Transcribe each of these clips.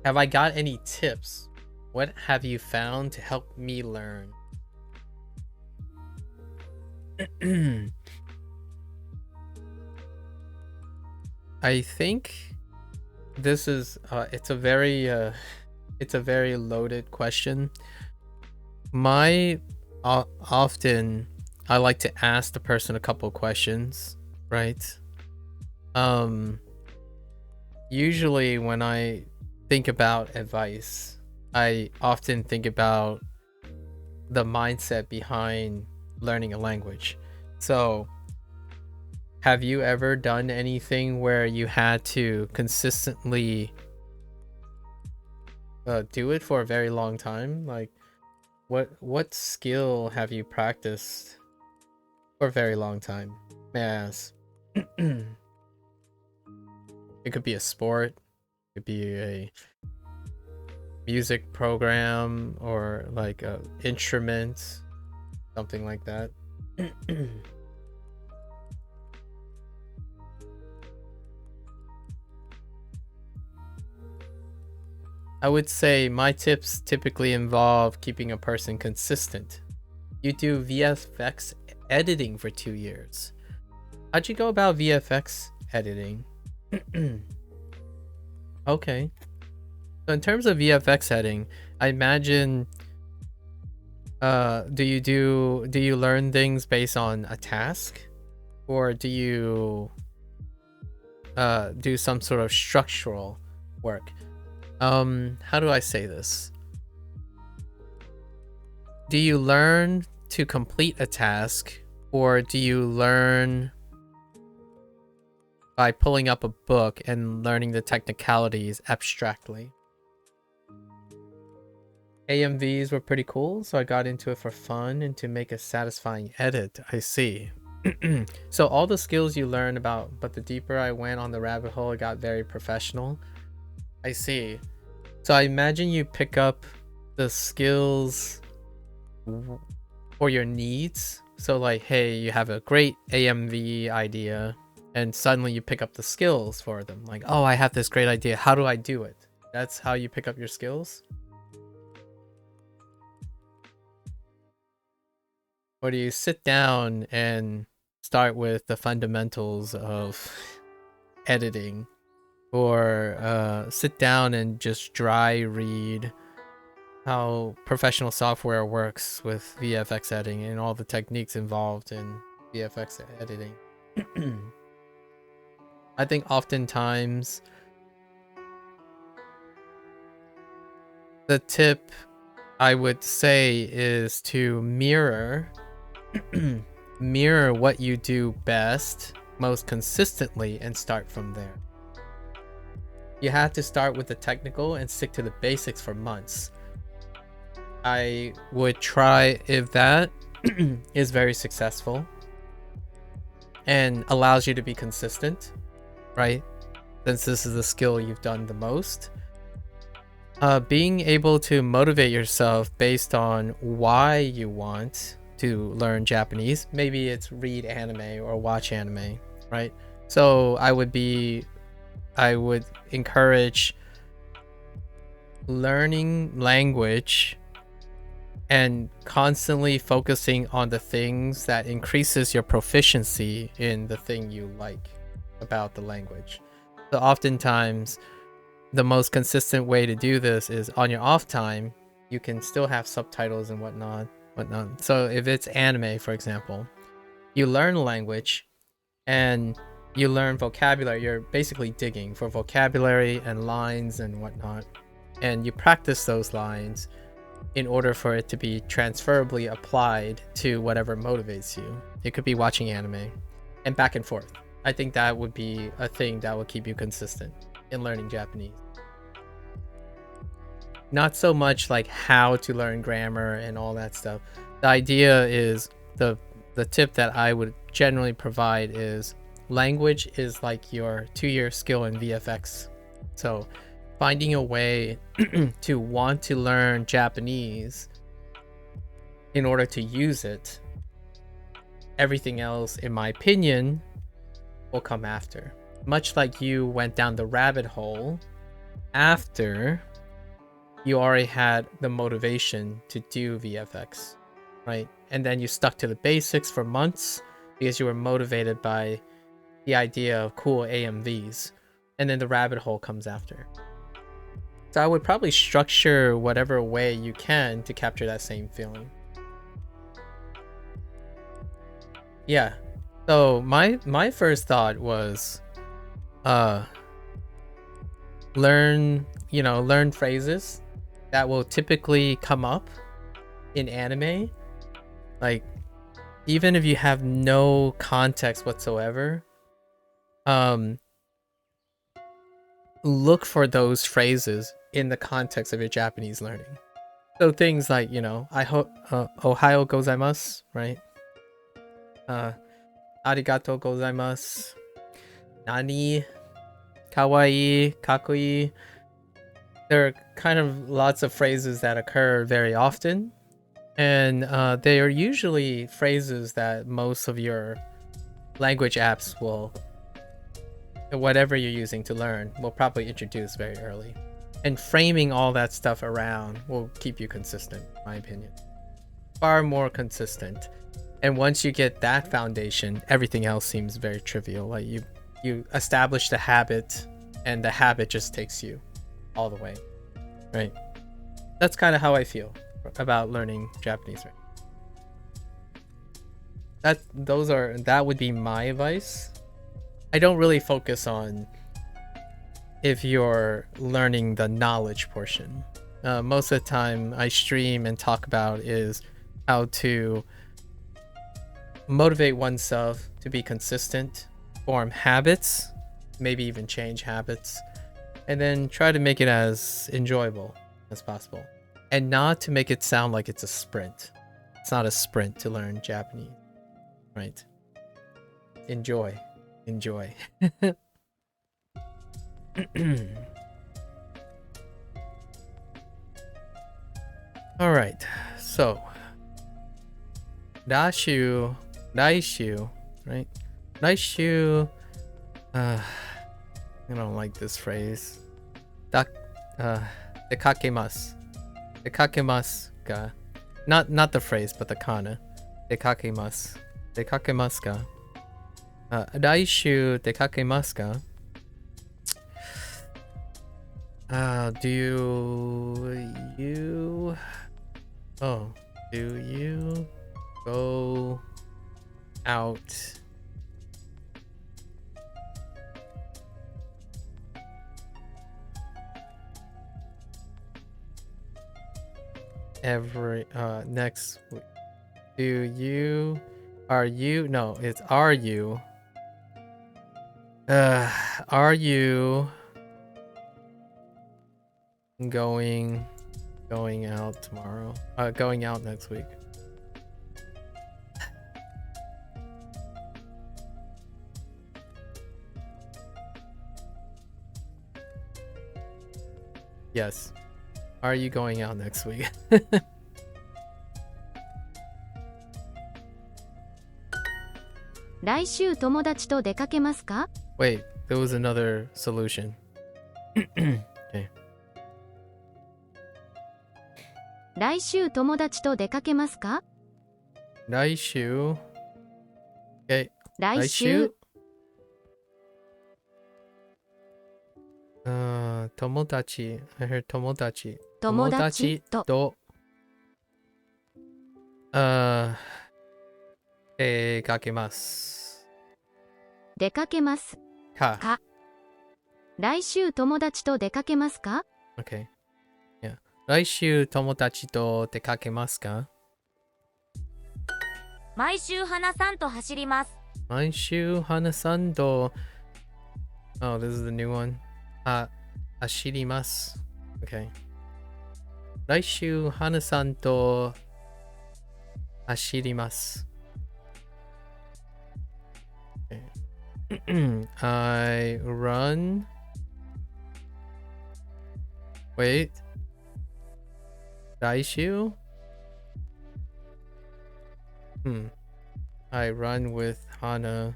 Have I got any tips? What have you found to help me learn? I think this is it's a very loaded question. My often I like to ask the person a couple questions, right? Um Usually when I think about advice, I often think about the mindset behind learning a language. So, have you ever done anything where you had to consistently do it for a very long time? Like, what skill have you practiced for a very long time? May I ask? It could be a sport, it could be a music program, or like a instrument, something like that. I would say my tips typically involve keeping a person consistent. You do VFX editing for 2 years. How'd you go about VFX editing? Okay. So in terms of VFX editing, I imagine do you learn things based on a task, or do you do some sort of structural work? How do I say this? Do you learn to complete a task, or do you learn by pulling up a book and learning the technicalities abstractly? AMVs were pretty cool, so I got into it for fun and to make a satisfying edit. I see. So all the skills you learn about, but the deeper I went on the rabbit hole, it got very professional. I see. So I imagine you pick up the skills for your needs. So like, hey, you have a great AMV idea, and suddenly you pick up the skills for them. Like, oh, I have this great idea. How do I do it? That's how you pick up your skills? Or do you sit down and start with the fundamentals of editing? Or sit down and just dry read how professional software works with VFX editing and all the techniques involved in VFX editing? I think oftentimes the tip I would say is to mirror what you do best, most consistently, and start from there. You have to start with the technical and stick to the basics for months. I would try, if that is very successful and allows you to be consistent, right? Since this is the skill you've done the most, being able to motivate yourself based on why you want to learn Japanese. Maybe it's read anime or watch anime, right? So I would encourage learning language and constantly focusing on the things that increases your proficiency in the thing you like about the language. So oftentimes the most consistent way to do this is on your off time. You can still have subtitles and whatnot. So if it's anime, for example, you learn language and you learn vocabulary. You're basically digging for vocabulary and lines and whatnot, and you practice those lines in order for it to be transferably applied to whatever motivates you. It could be watching anime, and back and forth. I think that would be a thing that would keep you consistent in learning Japanese. Not so much like how to learn grammar and all that stuff. The idea is the tip that I would generally provide is language is like your 2-year skill in VFX. So finding a way to want to learn Japanese in order to use it, everything else, in my opinion, will come after. Much like you went down the rabbit hole after you already had the motivation to do VFX, right? And then you stuck to the basics for months because you were motivated by the idea of cool AMVs, and then the rabbit hole comes after. So I would probably structure whatever way you can to capture that same feeling. Yeah. So my first thought was learn phrases that will typically come up in anime. Like, even if you have no context whatsoever, look for those phrases in the context of your Japanese learning. So things like, I hope Ohayo gozaimasu, right? Arigato gozaimasu. Nani, kawaii, kakui. There are kind of lots of phrases that occur very often, and they are usually phrases that most of your language apps will, whatever you're using to learn, will probably introduce very early. And framing all that stuff around will keep you consistent, in my opinion. Far more consistent. And once you get that foundation, everything else seems very trivial. Like you establish the habit, and the habit just takes you all the way, right? That's kind of how I feel about learning Japanese, right? That would be my advice. I don't really focus on if you're learning the knowledge portion. Most of the time I stream and talk about is how to motivate oneself to be consistent, form habits, maybe even change habits, and then try to make it as enjoyable as possible. And not to make it sound like it's a sprint. It's not a sprint to learn Japanese, right? Enjoy. All right, so Raishu, right? Raishu, I don't like this phrase. Dekakimasu. Dekakimasu ga. Not the phrase, but the kana. Dekakimasu. Dekakimasu ga. Raishu dekakimasu ga. Do you go out every next week? Are you going out tomorrow? Going out next week. Yes. Are you going out next week? Wait, there was another solution. Okay. 来週友達と出かけますか? 来週 Okay. 来週友達 I heard 友達友達と出かけます出かけますか来週友達と出かけますか? Okay. Yeah. 来週友達と出かけますか? 毎週花さんと走ります。毎週花さんと Oh, this is the new one. 走ります Okay. 来週花さんと走ります Okay. I run. Wait. 来週 I run with Hana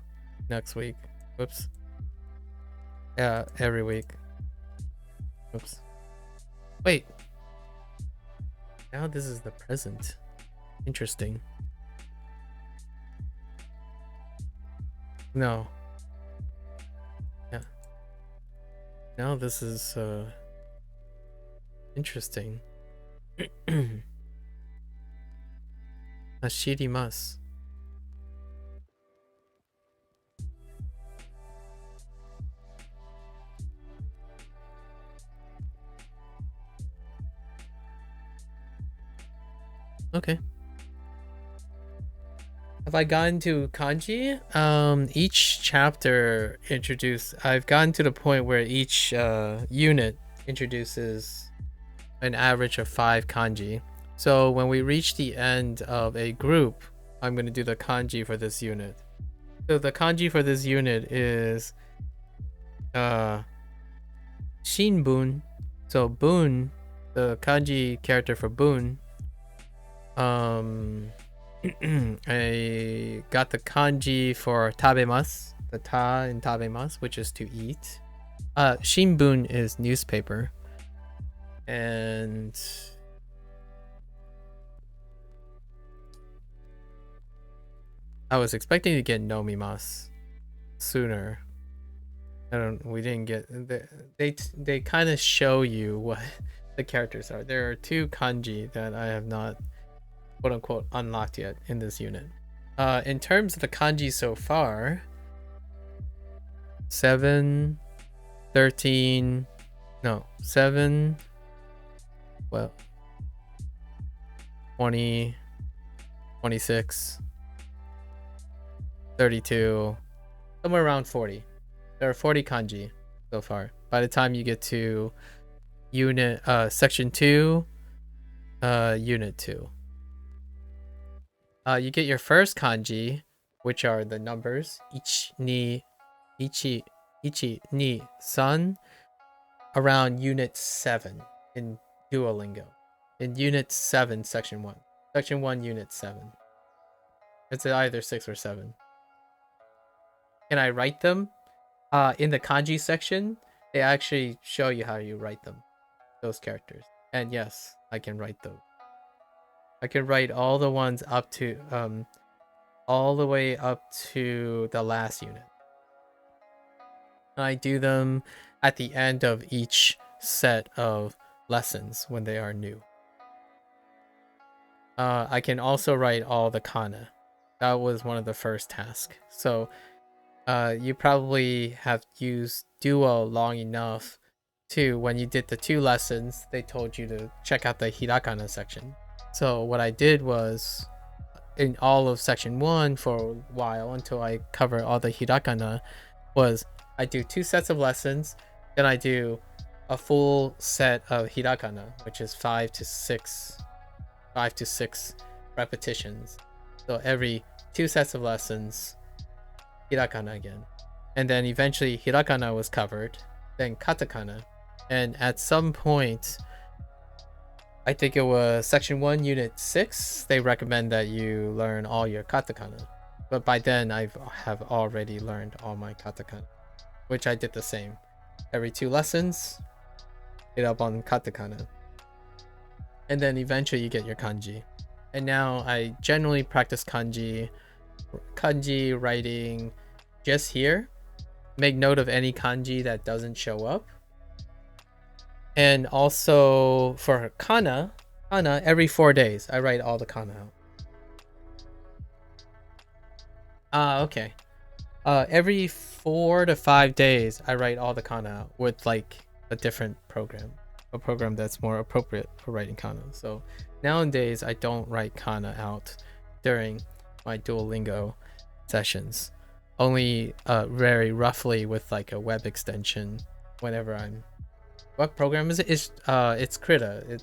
next week. Whoops. Yeah, every week. Oops. Wait. Now this is the present. Interesting. No. Yeah. Now this is interesting. Hashirimasu. Okay. Have I gotten to kanji? Each chapter I've gotten to the point where each unit introduces an average of 5 kanji. So when we reach the end of a group, I'm going to do the kanji for this unit. So the kanji for this unit is shinbun. So bun, the kanji character for bun. I got the kanji for tabemasu, the ta in tabemasu, which is to eat. Shinbun is newspaper. And I was expecting to get nomimasu sooner. We didn't get, they kind of show you what the characters are. There are 2 kanji that I have not quote unquote unlocked yet in this unit. In terms of the kanji so far, 7, 13, no, 7, well, 20, 26, 32, somewhere around 40. There are 40 kanji so far. By the time you get to unit section 2, unit 2. You get your first kanji, which are the numbers ichi, ni, san, around unit 7 in Duolingo. In unit 7, section 1. Section 1, unit 7. It's either 6 or 7. Can I write them? In the kanji section, they actually show you how you write them, those characters. And yes, I can write those. I can write all the ones up to all the way up to the last unit. I do them at the end of each set of lessons when they are new. I can also write all the kana. That was one of the first tasks. So you probably have used Duo long enough to, when you did the 2 lessons, they told you to check out the hirakana section. So what I did was, in all of section 1 for a while until I cover all the hirakana, was I do 2 sets of lessons, then I do a full set of hirakana, which is 5 to 6 repetitions. So every 2 sets of lessons, hirakana again. And then eventually hirakana was covered, then katakana. And at some point, I think it was section 1, unit 6, they recommend that you learn all your katakana. But by then, I have already learned all my katakana, which I did the same. Every 2 lessons, hit up on katakana. And then eventually you get your kanji. And now I generally practice kanji writing just here. Make note of any kanji that doesn't show up. And also for kana, every 4 days, I write all the kana out. Okay. Every 4 to 5 days, I write all the kana out with like a different program. A program that's more appropriate for writing kana. So nowadays, I don't write kana out during my Duolingo sessions. Only very roughly with like a web extension whenever I'm... What program is it? It's Krita.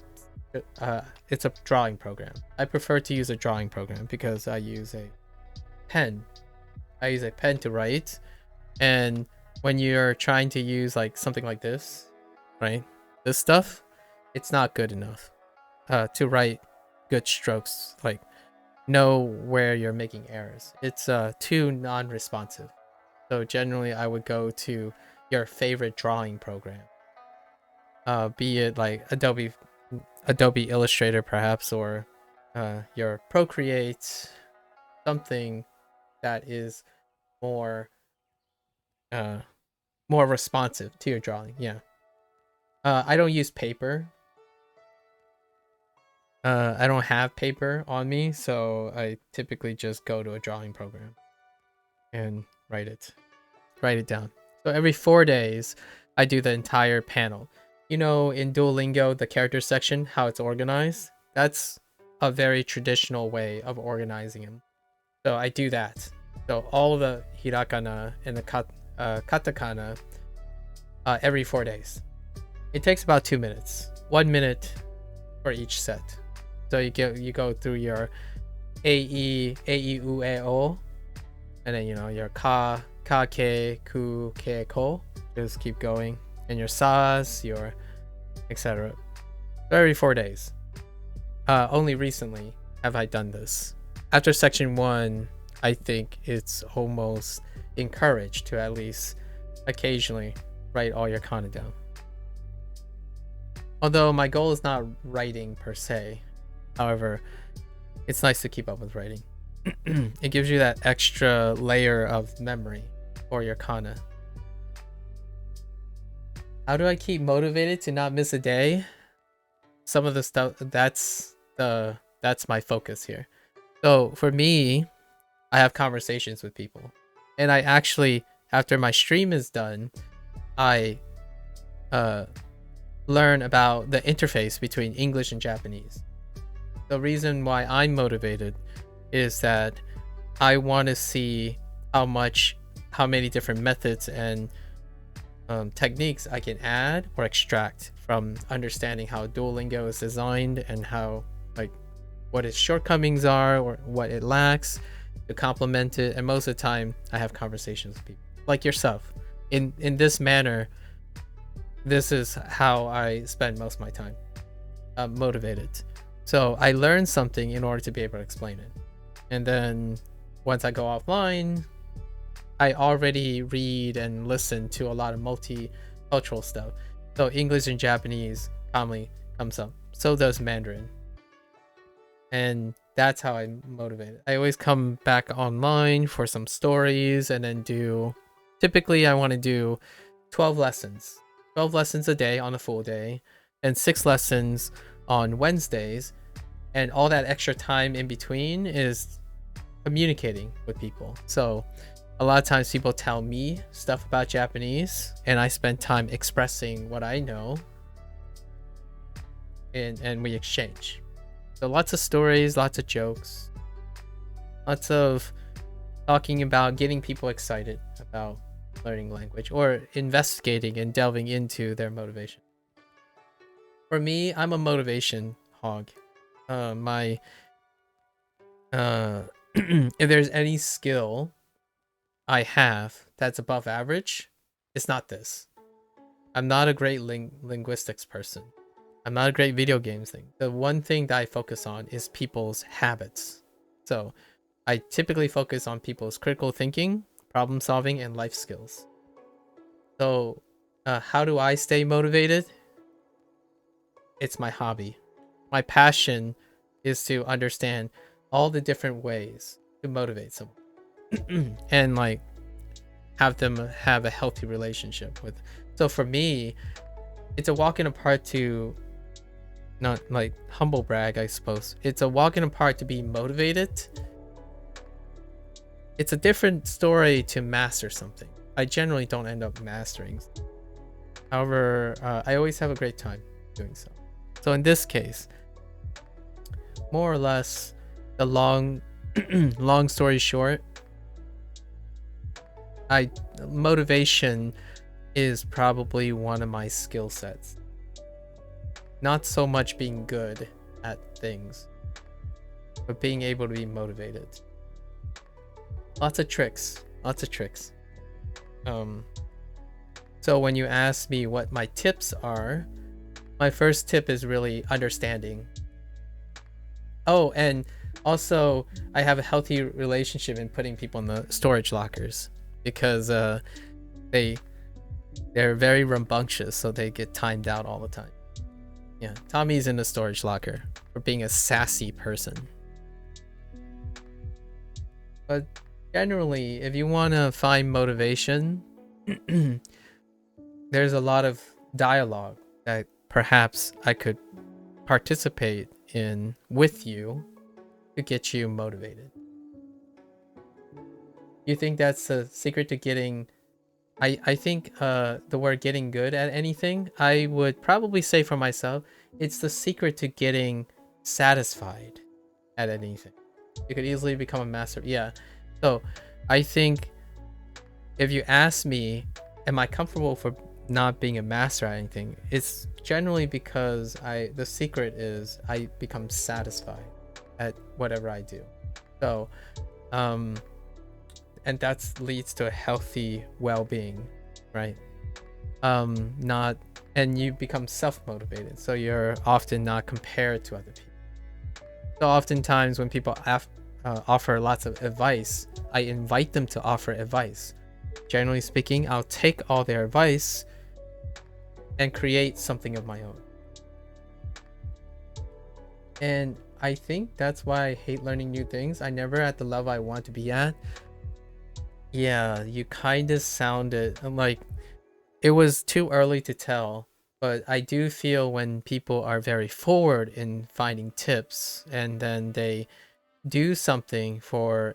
It's a drawing program. I prefer to use a drawing program because I use a pen. I use a pen to write, and when you're trying to use like something like this, right? This stuff, it's not good enough to write good strokes. Like know where you're making errors. It's too non-responsive. So generally, I would go to your favorite drawing program. Be it like Adobe Adobe Illustrator perhaps, or your Procreate, something that is more more responsive to your drawing. Yeah. I don't use paper. I don't have paper on me, so I typically just go to a drawing program and write it down. So every 4 days, I do the entire panel. You know, in Duolingo, the character section, how it's organized, that's a very traditional way of organizing them. So I do that. So all of the hiragana and the katakana every 4 days. It takes about 2 minutes. 1 minute for each set. So you go through your A E U E O, and then your ka ke ku ke ko. Just keep going, and your sas, your etc. So every 4 days. Only recently have I done this. After section 1, I think it's almost encouraged to at least occasionally write all your kana down. Although my goal is not writing per se. However, it's nice to keep up with writing. It gives you that extra layer of memory for your kana. How do I keep motivated to not miss a day? Some of the stuff that's my focus here. So for me, I have conversations with people, and I actually, after my stream is done, I learn about the interface between English and Japanese. The reason why I'm motivated is that I want to see how many different methods and techniques I can add or extract from understanding how Duolingo is designed and how, like, what its shortcomings are or what it lacks to complement it. And most of the time I have conversations with people like yourself. In this manner, this is how I spend most of my time, motivated. So I learn something in order to be able to explain it. And then once I go offline, I already read and listen to a lot of multicultural stuff. So English and Japanese commonly comes up. So does Mandarin. And that's how I'm motivated. I always come back online for some stories and then typically I want to do 12 lessons. 12 lessons a day on a full day, and 6 lessons on Wednesdays. And all that extra time in between is communicating with people. So a lot of times people tell me stuff about Japanese, and I spend time expressing what I know, and we exchange. So lots of stories, lots of jokes, lots of talking about getting people excited about learning language or investigating and delving into their motivation. For me, I'm a motivation hog. If there's any skill I have that's above average, it's not this. I'm not a great linguistics person. I'm not a great video games thing. The one thing that I focus on is people's habits. So I typically focus on people's critical thinking, problem solving, and life skills. So how do I stay motivated? It's my hobby. My passion is to understand all the different ways to motivate someone and like have them have a healthy relationship with. So for me, it's a walk in the park to not like humble brag, I suppose. It's a walk in the park to be motivated. It's a different story to master something. I generally don't end up mastering. However, I always have a great time doing so. So in this case, more or less, the long story short, motivation is probably one of my skill sets. Not so much being good at things, but being able to be motivated. Lots of tricks. So when you ask me what my tips are, my first tip is really understanding. Oh, and also I have a healthy relationship in putting people in the storage lockers because they're very rambunctious, so they get timed out all the time. Yeah, Tommy's in the storage locker for being a sassy person. But generally, if you want to find motivation, there's a lot of dialogue that perhaps I could participate in with you to get you motivated. You think that's the secret to getting... I think the word getting good at anything, I would probably say for myself, it's the secret to getting satisfied at anything. You could easily become a master. Yeah. So I think if you ask me, am I comfortable for not being a master at anything? It's generally because the secret is I become satisfied at whatever I do. So, and that leads to a healthy well-being, right? And you become self-motivated, so you're often not compared to other people. So oftentimes when people offer lots of advice, I invite them to offer advice. Generally speaking, I'll take all their advice and create something of my own. And I think that's why I hate learning new things. I never at the level I want to be at. Yeah, you kind of sounded like it was too early to tell, but I do feel when people are very forward in finding tips and then they do something for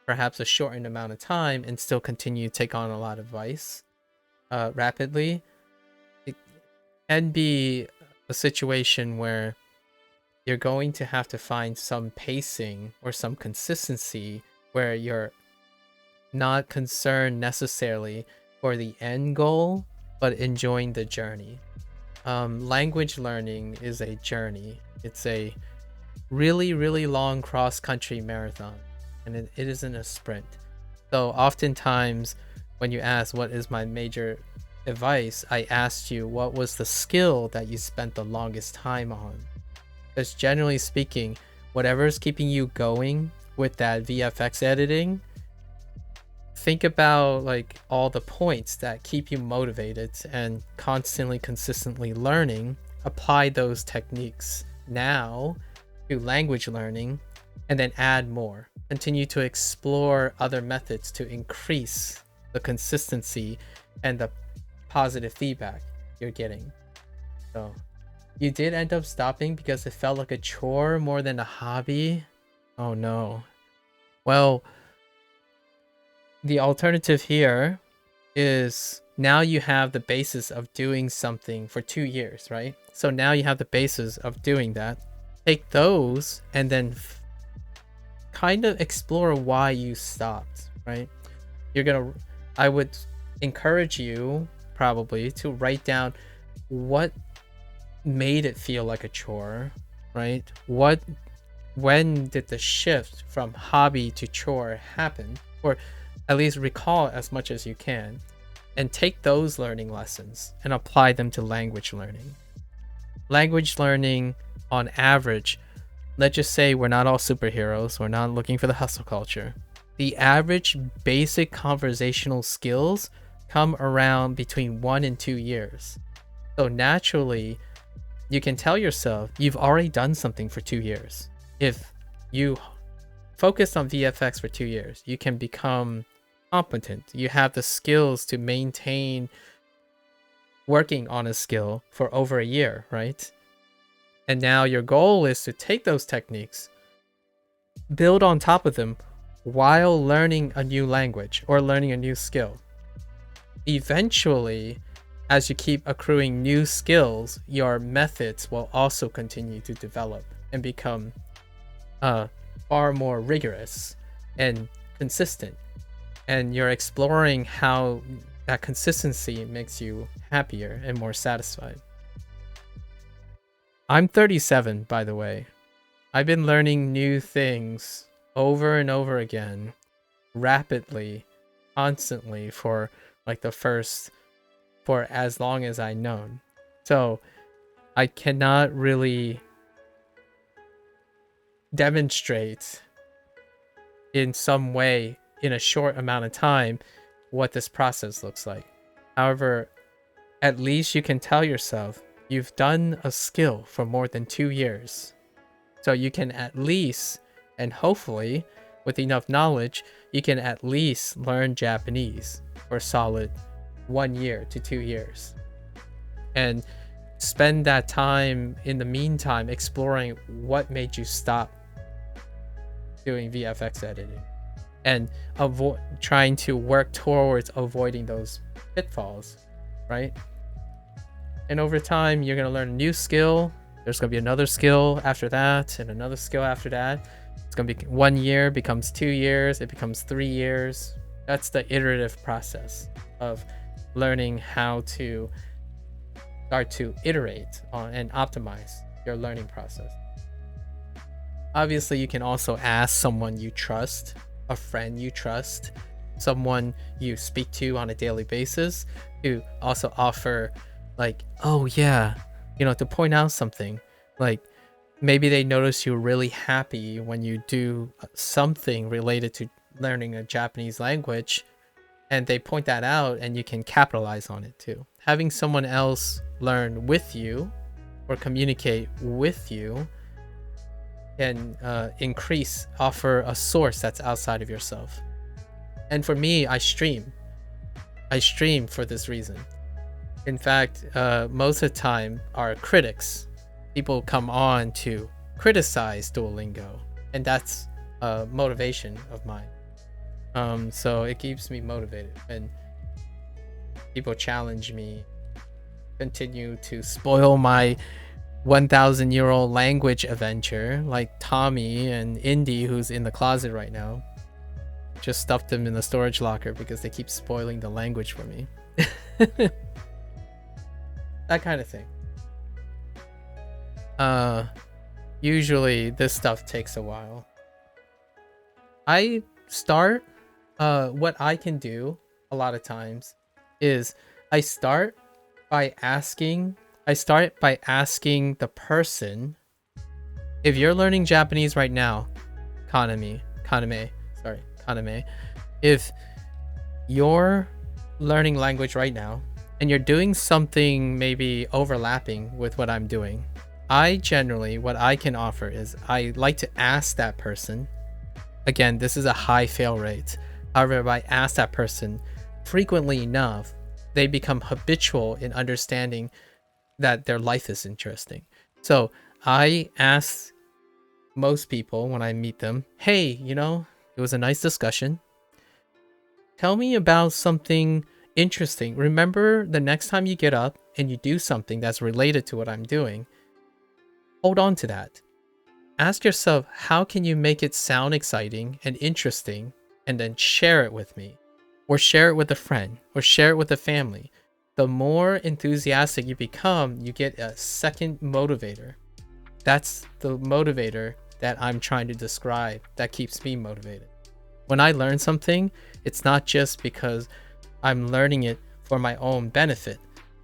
perhaps a shortened amount of time and still continue to take on a lot of advice rapidly, it can be a situation where you're going to have to find some pacing or some consistency where you're not concerned necessarily for the end goal, but enjoying the journey. Language learning is a journey. It's a really, really long cross-country marathon, and it isn't a sprint. So oftentimes when you ask what is my major advice, I asked you what was the skill that you spent the longest time on. Because generally speaking, whatever is keeping you going with that VFX editing, think about like all the points that keep you motivated and constantly, consistently learning. Apply those techniques now to language learning and then add more. Continue to explore other methods to increase the consistency and the positive feedback you're getting. So you did end up stopping because it felt like a chore more than a hobby. Oh no. Well, the alternative here is now you have the basis of doing something for 2 years, right? So now you have the basis of doing that. Take those and then kind of explore why you stopped, right? I would encourage you probably to write down what made it feel like a chore, right? When did the shift from hobby to chore happen? Or at least recall as much as you can, and take those learning lessons and apply them to language learning. Language learning, on average, let's just say we're not all superheroes, we're not looking for the hustle culture. The average basic conversational skills come around between 1 and 2 years. So naturally, you can tell yourself you've already done something for 2 years. If you focused on VFX for 2 years, you can become competent. You have the skills to maintain working on a skill for over a year, right? And now your goal is to take those techniques, build on top of them while learning a new language or learning a new skill. Eventually, as you keep accruing new skills, your methods will also continue to develop and become far more rigorous and consistent. And you're exploring how that consistency makes you happier and more satisfied. I'm 37, by the way. I've been learning new things over and over again, rapidly, constantly for as long as I've known. So I cannot really demonstrate in some way in a short amount of time what this process looks like. However, at least you can tell yourself you've done a skill for more than 2 years. So you can at least, and hopefully with enough knowledge, you can at least learn Japanese for a solid 1 year to 2 years. And spend that time in the meantime exploring what made you stop doing VFX editing, and trying to work towards avoiding those pitfalls, right? And over time, you're going to learn a new skill. There's going to be another skill after that, and another skill after that. It's going to be 1 year becomes 2 years. It becomes 3 years. That's the iterative process of learning how to start to iterate on and optimize your learning process. Obviously, you can also ask someone you trust, a friend you trust, someone you speak to on a daily basis, to also offer, like, oh yeah, you know, to point out something. Like, maybe they notice you're really happy when you do something related to learning a Japanese language, and they point that out, and you can capitalize on it too. Having someone else learn with you or communicate with you can offer a source that's outside of yourself. And for me, I stream for this reason. In fact, most of the time, our critics, people come on to criticize Duolingo, and that's a motivation of mine. So it keeps me motivated, and people challenge me, continue to spoil my 1,000-year-old language adventure, like Tommy and Indy, who's in the closet right now. Just stuffed them in the storage locker because they keep spoiling the language for me. That kind of thing. Usually this stuff takes a while. I start, what I can do a lot of times is I start by asking the person, if you're learning Japanese right now, Kaname, if you're learning language right now and you're doing something maybe overlapping with what I'm doing, what I can offer is I like to ask that person. Again, this is a high fail rate. However, if I ask that person frequently enough, they become habitual in understanding that their life is interesting. So I ask most people when I meet them, hey, you know, it was a nice discussion. Tell me about something interesting. Remember, the next time you get up and you do something that's related to what I'm doing, hold on to that. Ask yourself, how can you make it sound exciting and interesting, and then share it with me, or share it with a friend, or share it with a family. The more enthusiastic you become, you get a second motivator. That's the motivator that I'm trying to describe that keeps me motivated. When I learn something, it's not just because I'm learning it for my own benefit.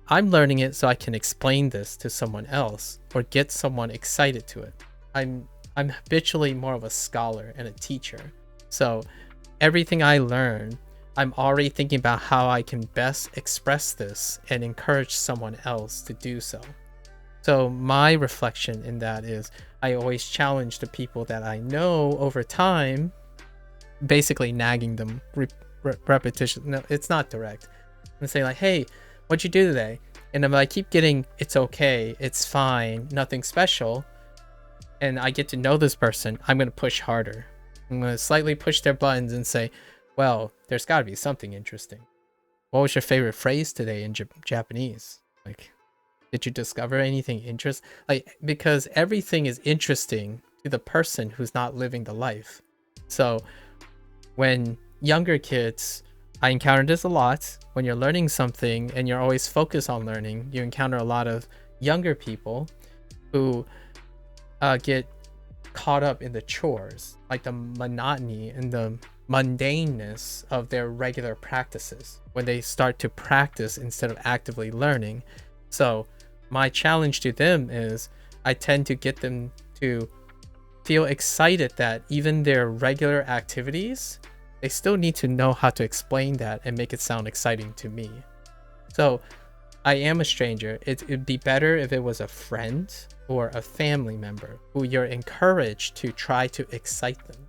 I'm learning it so I can explain this to someone else or get someone excited to it. I'm habitually more of a scholar and a teacher. So everything I learn, I'm already thinking about how I can best express this and encourage someone else to do so. So my reflection in that is I always challenge the people that I know over time, basically nagging them repetition. No, it's not direct. I'm saying like, hey, what'd you do today? And if I keep getting, it's okay, it's fine, nothing special, and I get to know this person, I'm going to push harder. I'm going to slightly push their buttons and say, well, there's got to be something interesting. What was your favorite phrase today in Japanese? Like, did you discover anything interesting? Like, because everything is interesting to the person who's not living the life. So when younger kids, I encounter this a lot. When you're learning something and you're always focused on learning, you encounter a lot of younger people who get caught up in the chores, like the monotony and the mundaneness of their regular practices when they start to practice instead of actively learning. So my challenge to them is I tend to get them to feel excited that even their regular activities, they still need to know how to explain that and make it sound exciting to me. So I am a stranger, it'd be better if it was a friend or a family member who you're encouraged to try to excite them.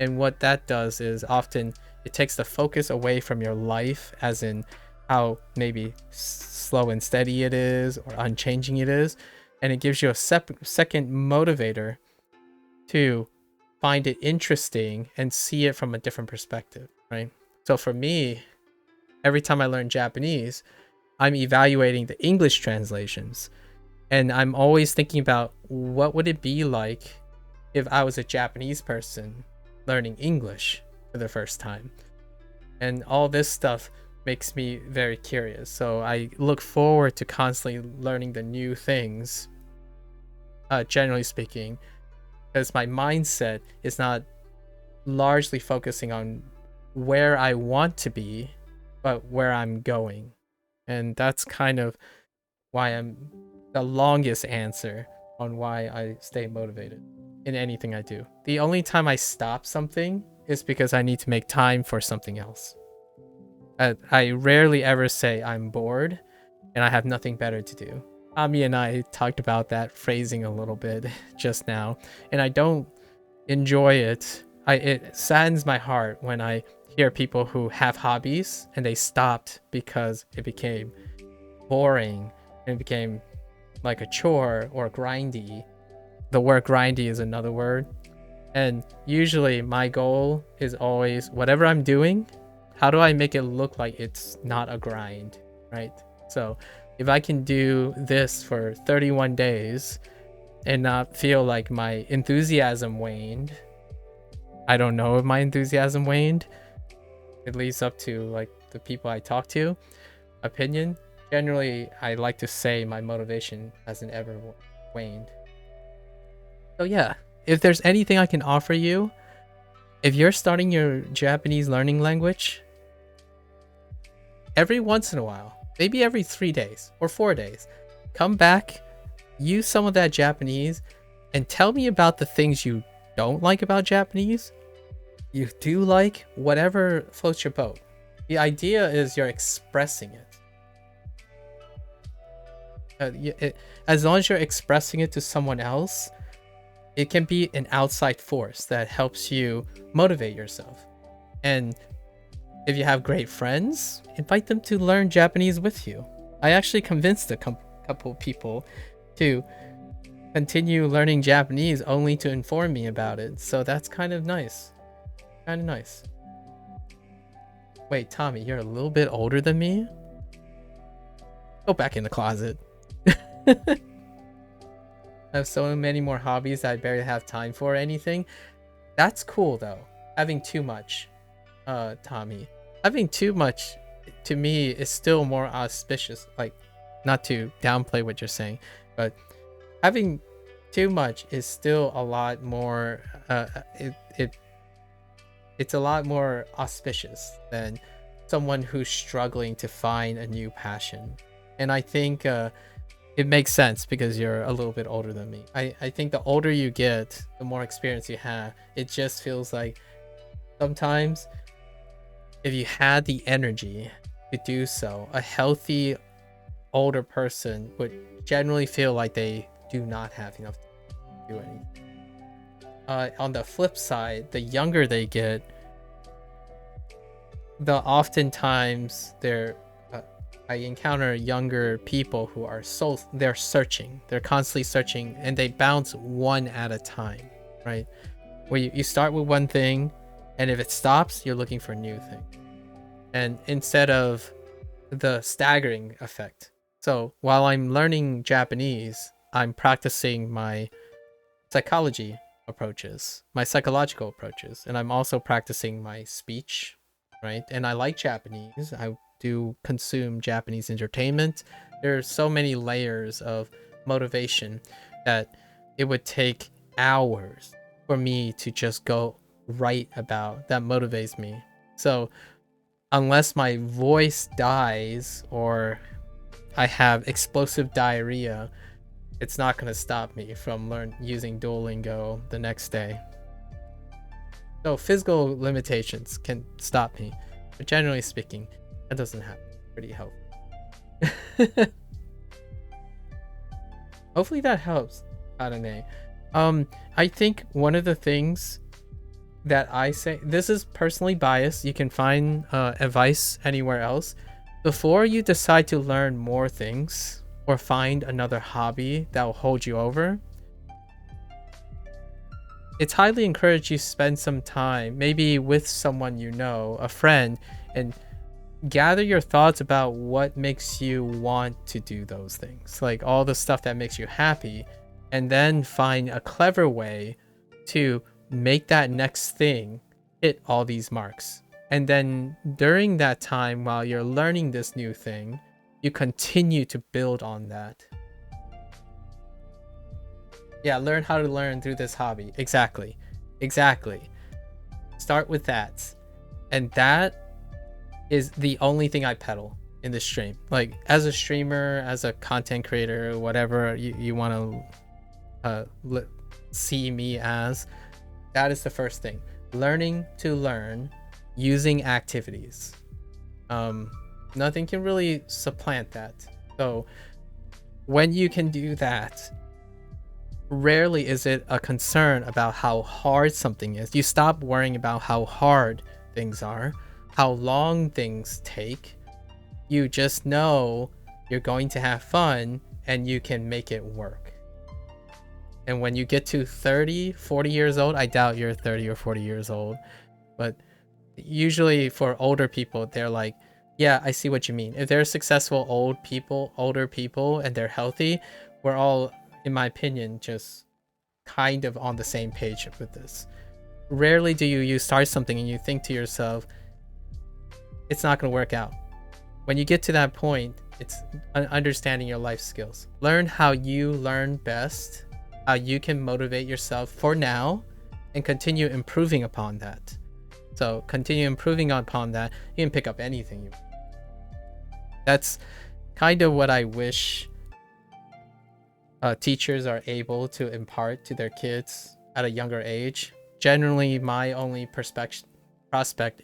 And what that does is often it takes the focus away from your life, as in how maybe slow and steady it is or unchanging it is, and it gives you a second motivator to find it interesting and see it from a different perspective, right? So for me, every time I learn Japanese, I'm evaluating the English translations, and I'm always thinking about what would it be like if I was a Japanese person learning English for the first time. And all this stuff makes me very curious. So I look forward to constantly learning the new things, generally speaking, because my mindset is not largely focusing on where I want to be, but where I'm going. And that's kind of why I'm the longest answer on why I stay motivated in anything I do. The only time I stop something is because I need to make time for something else. I rarely ever say I'm bored and I have nothing better to do. Ami and I talked about that phrasing a little bit just now, and I don't enjoy it. It saddens my heart when I hear people who have hobbies and they stopped because it became boring and it became like a chore or grindy. The word grindy is another word. And usually my goal is always, whatever I'm doing, how do I make it look like it's not a grind, right? So if I can do this for 31 days and not feel like my enthusiasm waned, I don't know if my enthusiasm waned. It leads up to like the people I talk to, opinion. Generally, I like to say my motivation hasn't ever waned. So yeah, if there's anything I can offer you, if you're starting your Japanese learning language, every once in a while, maybe every 3 days or 4 days, come back, use some of that Japanese, and tell me about the things you don't like about Japanese. You do like, whatever floats your boat. The idea is you're expressing it. As long as you're expressing it to someone else, it can be an outside force that helps you motivate yourself. And if you have great friends, invite them to learn Japanese with you. I actually convinced a couple people to continue learning Japanese only to inform me about it. So that's kind of nice. Kind of nice. Wait, Tommy, you're a little bit older than me? Go back in the closet. I have so many more hobbies that I barely have time for anything. That's cool though. Having too much, Tommy. Having too much, to me, is still more auspicious. Like, not to downplay what you're saying, but having too much is still a lot more. It's a lot more auspicious than someone who's struggling to find a new passion. And I think it makes sense because you're a little bit older than me. I think the older you get, the more experience you have. It just feels like sometimes if you had the energy to do so, a healthy older person would generally feel like they do not have enough to do anything. On the flip side, the younger they get, the oftentimes I encounter younger people who are they're searching. They're constantly searching, and they bounce one at a time, right? Where you start with one thing, and if it stops, you're looking for a new thing. And instead of the staggering effect. So while I'm learning Japanese, I'm practicing my psychological approaches, and I'm also practicing my speech, right? And I like Japanese. I do consume Japanese entertainment. There are so many layers of motivation that it would take hours for me to just go write about. That motivates me. So unless my voice dies or I have explosive diarrhea, it's not going to stop me from using Duolingo the next day. So physical limitations can stop me, but generally speaking, that doesn't happen. Pretty healthy. Hopefully that helps, Arane. I think one of the things that I say, this is personally biased, you can find advice anywhere else. Before you decide to learn more things or find another hobby that will hold you over, it's highly encouraged you spend some time, maybe with someone you know, a friend, and gather your thoughts about what makes you want to do those things, like all the stuff that makes you happy, and then find a clever way to make that next thing hit all these marks. And then during that time, while you're learning this new thing, you continue to build on that. Yeah, learn how to learn through this hobby. Exactly. Start with that. And that is the only thing I peddle in the stream. Like, as a streamer, as a content creator, whatever you want to see me as, that is the first thing. Learning to learn using activities. Nothing can really supplant that. So when you can do that, rarely is it a concern about how hard something is. You stop worrying about how hard things are, how long things take. You just know you're going to have fun and you can make it work. And when you get to 30, 40 years old, I doubt you're 30 or 40 years old, but usually for older people, they're like, yeah, I see what you mean. If they're successful older people, and they're healthy, we're all, in my opinion, just kind of on the same page with this. Rarely do you start something and you think to yourself, it's not going to work out. When you get to that point, it's understanding your life skills. Learn how you learn best, how you can motivate yourself for now, and continue improving upon that. So continue improving upon that. You can pick up anything you want. That's kind of what I wish teachers are able to impart to their kids at a younger age. Generally, my only prospect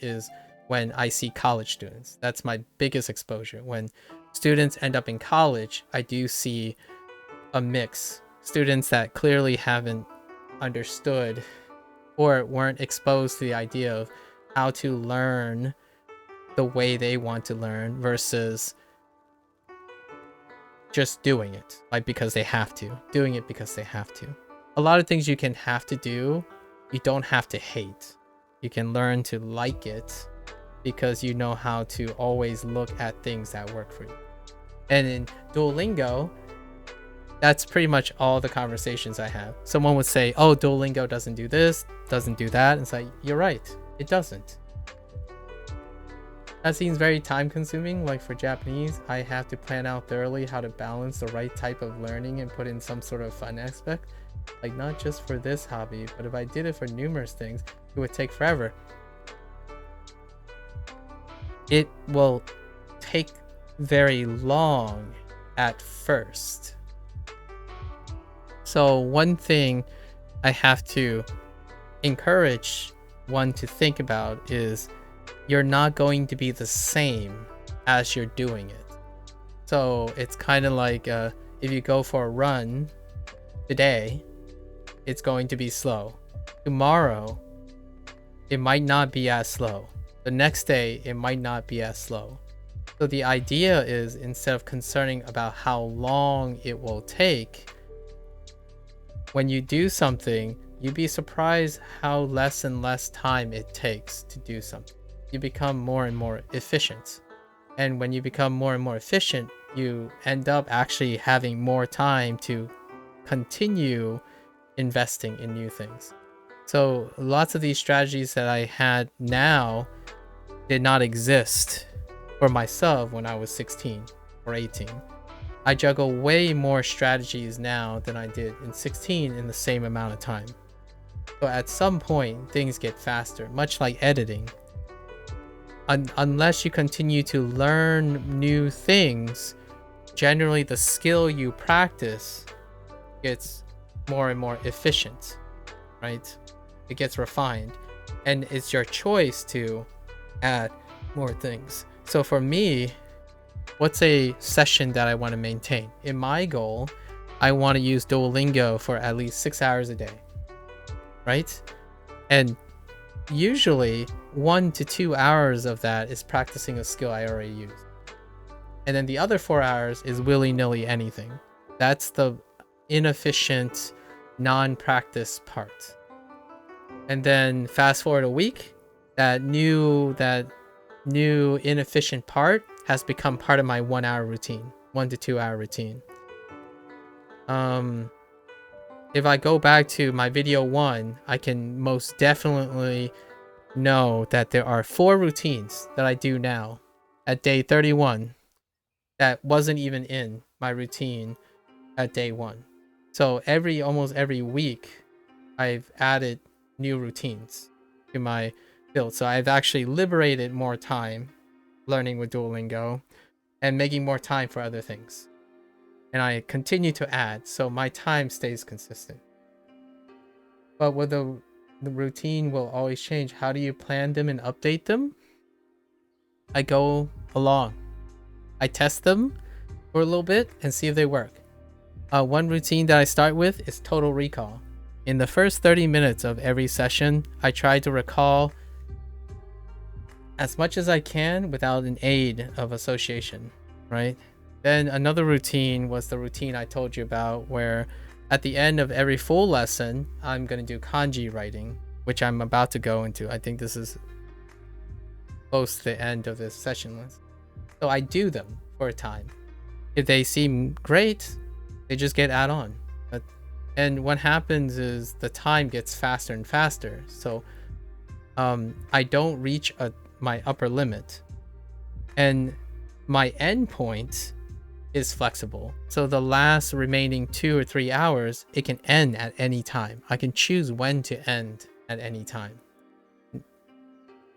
is when I see college students. That's my biggest exposure. When students end up in college, I do see a mix. Students that clearly haven't understood or weren't exposed to the idea of how to learn the way they want to learn versus just doing it, like because they have to. Doing it because they have to. A lot of things you can have to do, you don't have to hate. You can learn to like it because you know how to always look at things that work for you. And in Duolingo, that's pretty much all the conversations I have. Someone would say, oh, Duolingo doesn't do this, doesn't do that. And it's like, you're right, it doesn't. That seems very time consuming. Like for Japanese, I have to plan out thoroughly how to balance the right type of learning and put in some sort of fun aspect. Like not just for this hobby, but if I did it for numerous things, it would take forever. It will take very long at first. So one thing I have to encourage one to think about is you're not going to be the same as you're doing it. So it's kind of like if you go for a run today, it's going to be slow. Tomorrow, it might not be as slow. The next day, it might not be as slow. So the idea is, instead of concerning about how long it will take, when you do something, you'd be surprised how less and less time it takes to do something. You become more and more efficient. And when you become more and more efficient, you end up actually having more time to continue investing in new things. So lots of these strategies that I had now did not exist for myself when I was 16 or 18. I juggle way more strategies now than I did in 16 in the same amount of time. So at some point, things get faster, much like editing. Unless you continue to learn new things, generally the skill you practice gets more and more efficient, right? It gets refined, and it's your choice to add more things. So for me, what's a session that I want to maintain? In my goal, I want to use Duolingo for at least 6 hours a day, right? And usually 1 to 2 hours of that is practicing a skill I already use. And then the other 4 hours is willy-nilly anything. That's the inefficient, non-practice part. And then fast forward a week, that new inefficient part has become part of my 1 hour routine, 1 to 2 hour routine. If I go back to my video 1, I can most definitely know that there are 4 routines that I do now at day 31 that wasn't even in my routine at day 1. So almost every week, I've added new routines to my build. So I've actually liberated more time learning with Duolingo and making more time for other things. And I continue to add, so my time stays consistent. But with the routine will always change. How do you plan them and update them? I go along. I test them for a little bit and see if they work. One routine that I start with is total recall. In the first 30 minutes of every session, I try to recall as much as I can without an aid of association, right? Then another routine was the routine I told you about, where at the end of every full lesson, I'm going to do kanji writing, which I'm about to go into. I think this is close to the end of this session list. So I do them for a time. If they seem great, they just get add on. And what happens is the time gets faster and faster. So I don't reach my upper limit. And my end point is flexible. So the last remaining 2 or 3 hours, it can end at any time. I can choose when to end at any time.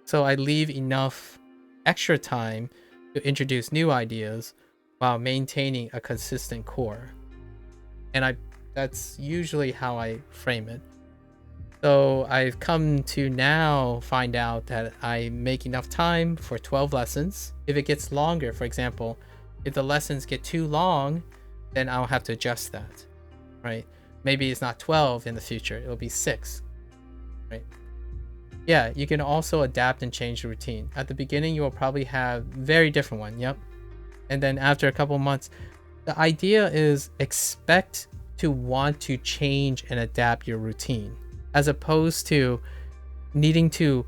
So I leave enough extra time to introduce new ideas while maintaining a consistent core. And that's usually how I frame it. So I've come to now find out that I make enough time for 12 lessons. If it gets longer, for example, if the lessons get too long, then I'll have to adjust that, right? Maybe it's not 12 in the future, it'll be 6, right? Yeah, you can also adapt and change the routine. At the beginning, you will probably have very different one, yep. And then after a couple months, the idea is expect to want to change and adapt your routine, as opposed to needing to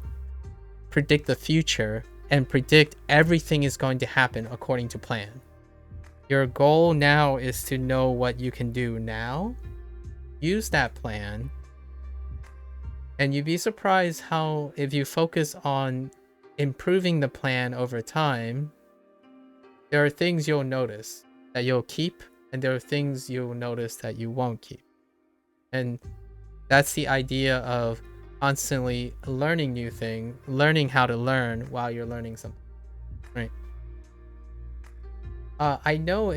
predict the future and predict everything is going to happen according to plan. Your goal now is to know what you can do now, use that plan, and you'd be surprised how if you focus on improving the plan over time, there are things you'll notice that you'll keep, and there are things you'll notice that you won't keep. And that's the idea of constantly learning new things, learning how to learn while you're learning something, right? I know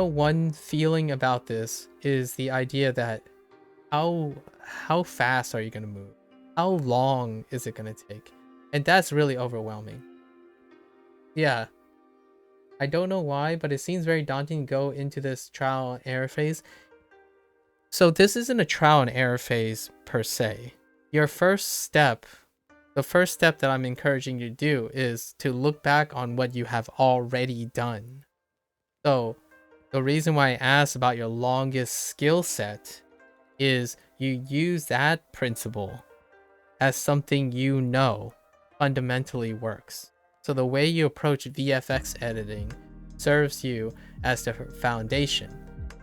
one feeling about this is the idea that how fast are you going to move? How long is it going to take? And that's really overwhelming. Yeah. I don't know why, but it seems very daunting to go into this trial and error phase. So this isn't a trial and error phase per se. Your first step, the first step that I'm encouraging you to do is to look back on what you have already done. So the reason why I asked about your longest skill set is you use that principle as something you know fundamentally works. So the way you approach VFX editing serves you as the foundation.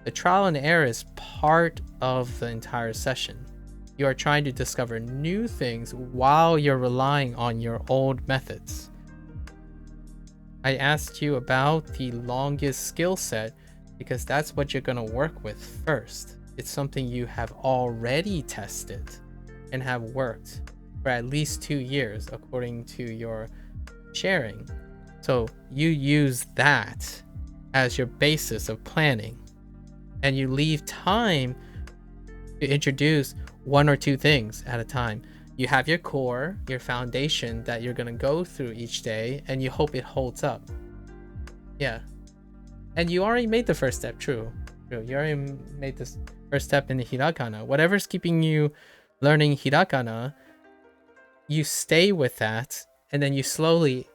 The trial and error is part of the entire session. You are trying to discover new things while you're relying on your old methods. I asked you about the longest skill set because that's what you're going to work with first. It's something you have already tested and have worked for at least 2 years according to your sharing. So you use that as your basis of planning, and you leave time to introduce 1 or 2 things at a time. You have your core, your foundation that you're gonna go through each day, and you hope it holds up. Yeah. And you already made the first step, true. You already made this first step in the hiragana. Whatever's keeping you learning hiragana, you stay with that, and then you slowly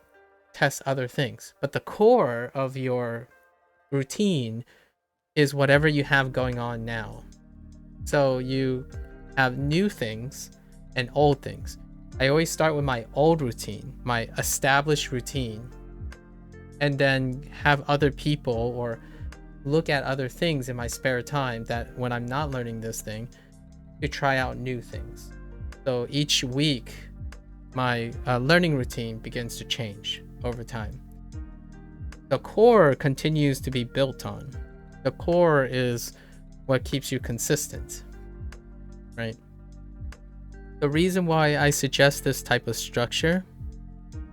test other things. But the core of your routine is whatever you have going on now. So you have new things and old things. I always start with my old routine, my established routine, and then have other people or look at other things in my spare time that when I'm not learning this thing, to try out new things. So each week, my learning routine begins to change over time. The core continues to be built on. The core is what keeps you consistent, right? The reason why I suggest this type of structure,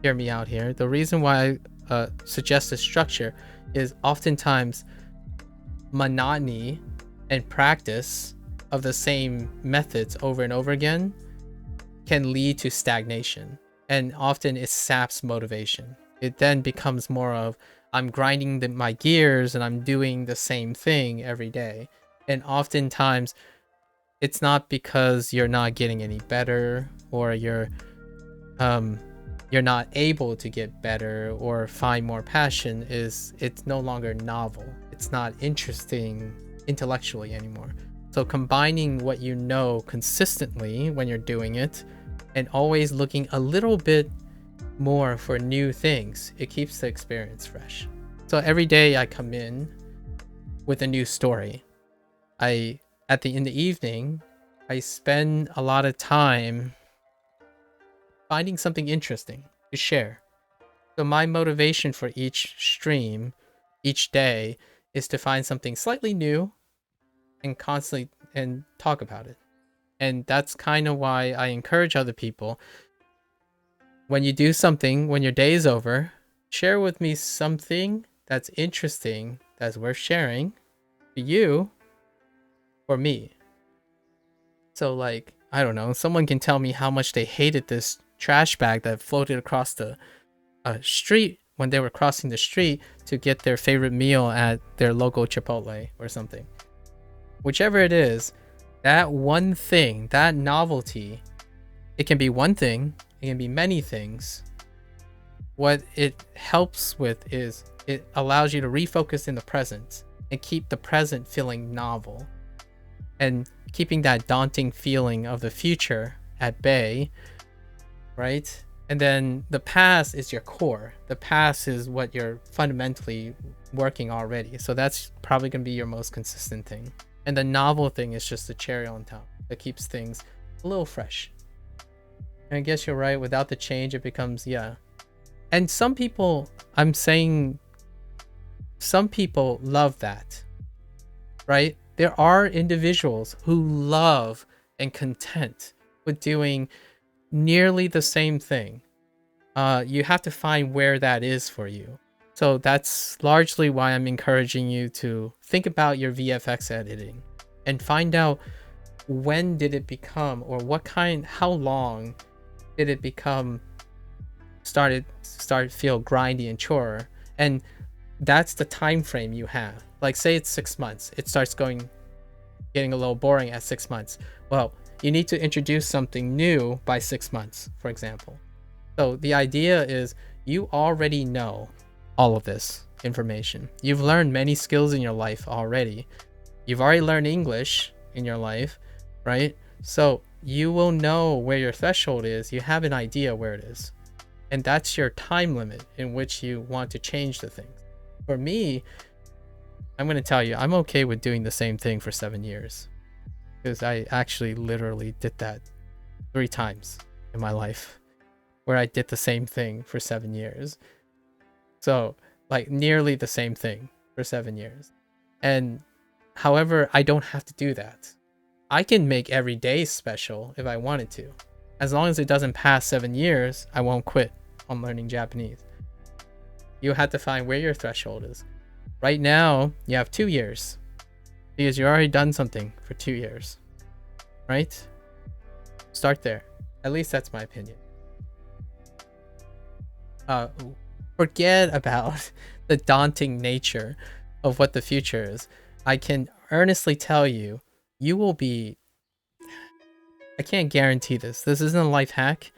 hear me out here, the reason why I suggest this structure is oftentimes monotony and practice of the same methods over and over again can lead to stagnation, and often it saps motivation. It then becomes more of I'm grinding my gears and I'm doing the same thing every day, and oftentimes it's not because you're not getting any better or you're not able to get better or find more passion. It's no longer novel, it's not interesting intellectually anymore. So combining what you know consistently when you're doing it and always looking a little bit more for new things, it keeps the experience fresh. So every day I come in with a new story. In the evening, I spend a lot of time finding something interesting to share. So my motivation for each stream, each day, is to find something slightly new and constantly and talk about it. And that's kind of why I encourage other people. When you do something, when your day is over, share with me something that's interesting, that's worth sharing for you or me. So like, I don't know, someone can tell me how much they hated this trash bag that floated across the street when they were crossing the street to get their favorite meal at their local Chipotle or something. Whichever it is, that one thing, that novelty, it can be one thing, it can be many things. What it helps with is it allows you to refocus in the present and keep the present feeling novel, and keeping that daunting feeling of the future at bay, right? And then the past is your core. The past is what you're fundamentally working already. So that's probably going to be your most consistent thing. And the novel thing is just the cherry on top that keeps things a little fresh. And I guess you're right. Without the change, it becomes, yeah. And some people, I'm saying, some people love that, right? There are individuals who love and content with doing nearly the same thing. You have to find where that is for you. So that's largely why I'm encouraging you to think about your VFX editing and find out when did it become, or how long did it become start feel grindy and chore. And that's the time frame you have. Like say it's 6 months, it starts getting a little boring at 6 months. Well, you need to introduce something new by 6 months, for example. So the idea is you already know all of this information. You've learned many skills in your life already. You've already learned English in your life, right? So you will know where your threshold is. You have an idea where it is. And that's your time limit in which you want to change the things. For me, I'm going to tell you, I'm okay with doing the same thing for 7 years. Because I actually literally did that 3 times in my life, where I did the same thing for 7 years. So like nearly the same thing for 7 years. And however, I don't have to do that. I can make every day special if I wanted to. As long as it doesn't pass 7 years, I won't quit on learning Japanese. You have to find where your threshold is. Right now, you have 2 years because you already done something for 2 years, right? Start there. At least that's my opinion. Forget about the daunting nature of what the future is. I can earnestly tell you, you will be... I can't guarantee this. This isn't a life hack.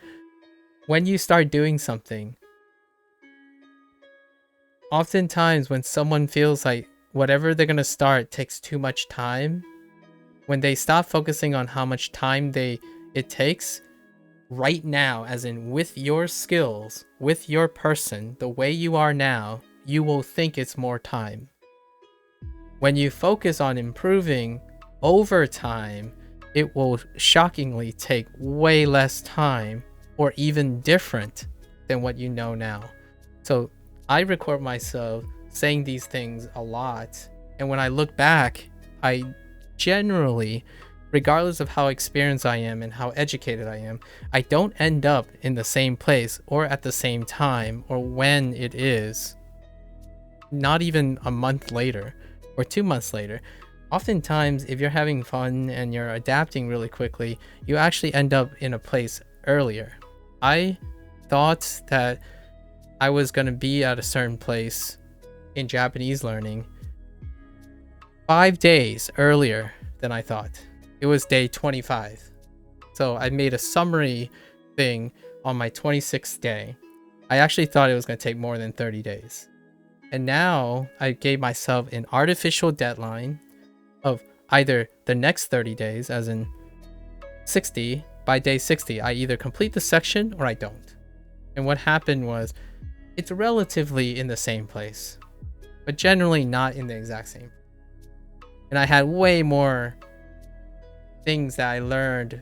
When you start doing something, oftentimes when someone feels like whatever they're going to start takes too much time, when they stop focusing on how much time it takes, right now, as in with your skills, with your person, the way you are now, you will think it's more time. When you focus on improving over time, it will shockingly take way less time or even different than what you know now. So I record myself saying these things a lot, and when I look back, I generally, regardless of how experienced I am and how educated I am, I don't end up in the same place or at the same time or when it is, not even a month later or 2 months later. Oftentimes, if you're having fun and you're adapting really quickly, you actually end up in a place earlier. I thought that I was going to be at a certain place in Japanese learning 5 days earlier than I thought. It was day 25. So I made a summary thing on my 26th day. I actually thought it was going to take more than 30 days. And now I gave myself an artificial deadline of either the next 30 days, as in 60, by day 60, I either complete the section or I don't. And what happened was, it's relatively in the same place, but generally not in the exact same. And I had way more things that I learned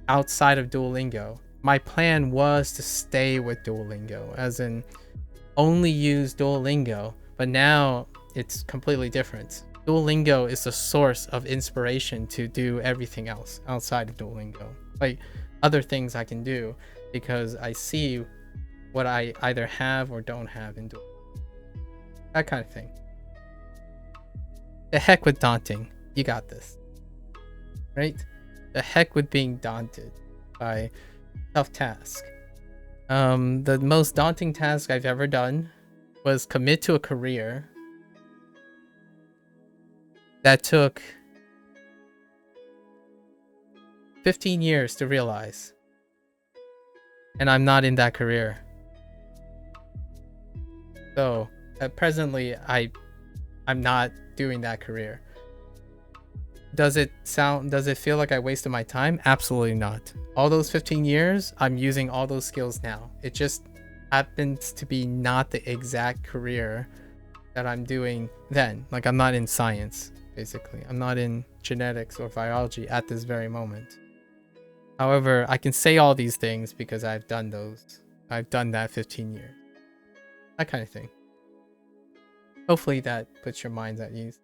outside of Duolingo. My plan was to stay with Duolingo, as in only use Duolingo, but now it's completely different. Duolingo is the source of inspiration to do everything else outside of Duolingo. Like other things I can do because I see what I either have or don't have in Duolingo. That kind of thing. The heck with daunting. You got this. Right? The heck with being daunted by tough task. The most daunting task I've ever done was commit to a career that took 15 years to realize. And I'm not in that career. So presently I'm not doing that career. Does it feel like I wasted my time? Absolutely not. All those 15 years, I'm using all those skills now. It just happens to be not the exact career that I'm doing then. Like I'm not in science, basically. I'm not in genetics or biology at this very moment. However, I can say all these things because I've done those. I've done that 15 years. That kind of thing. Hopefully that puts your minds at ease.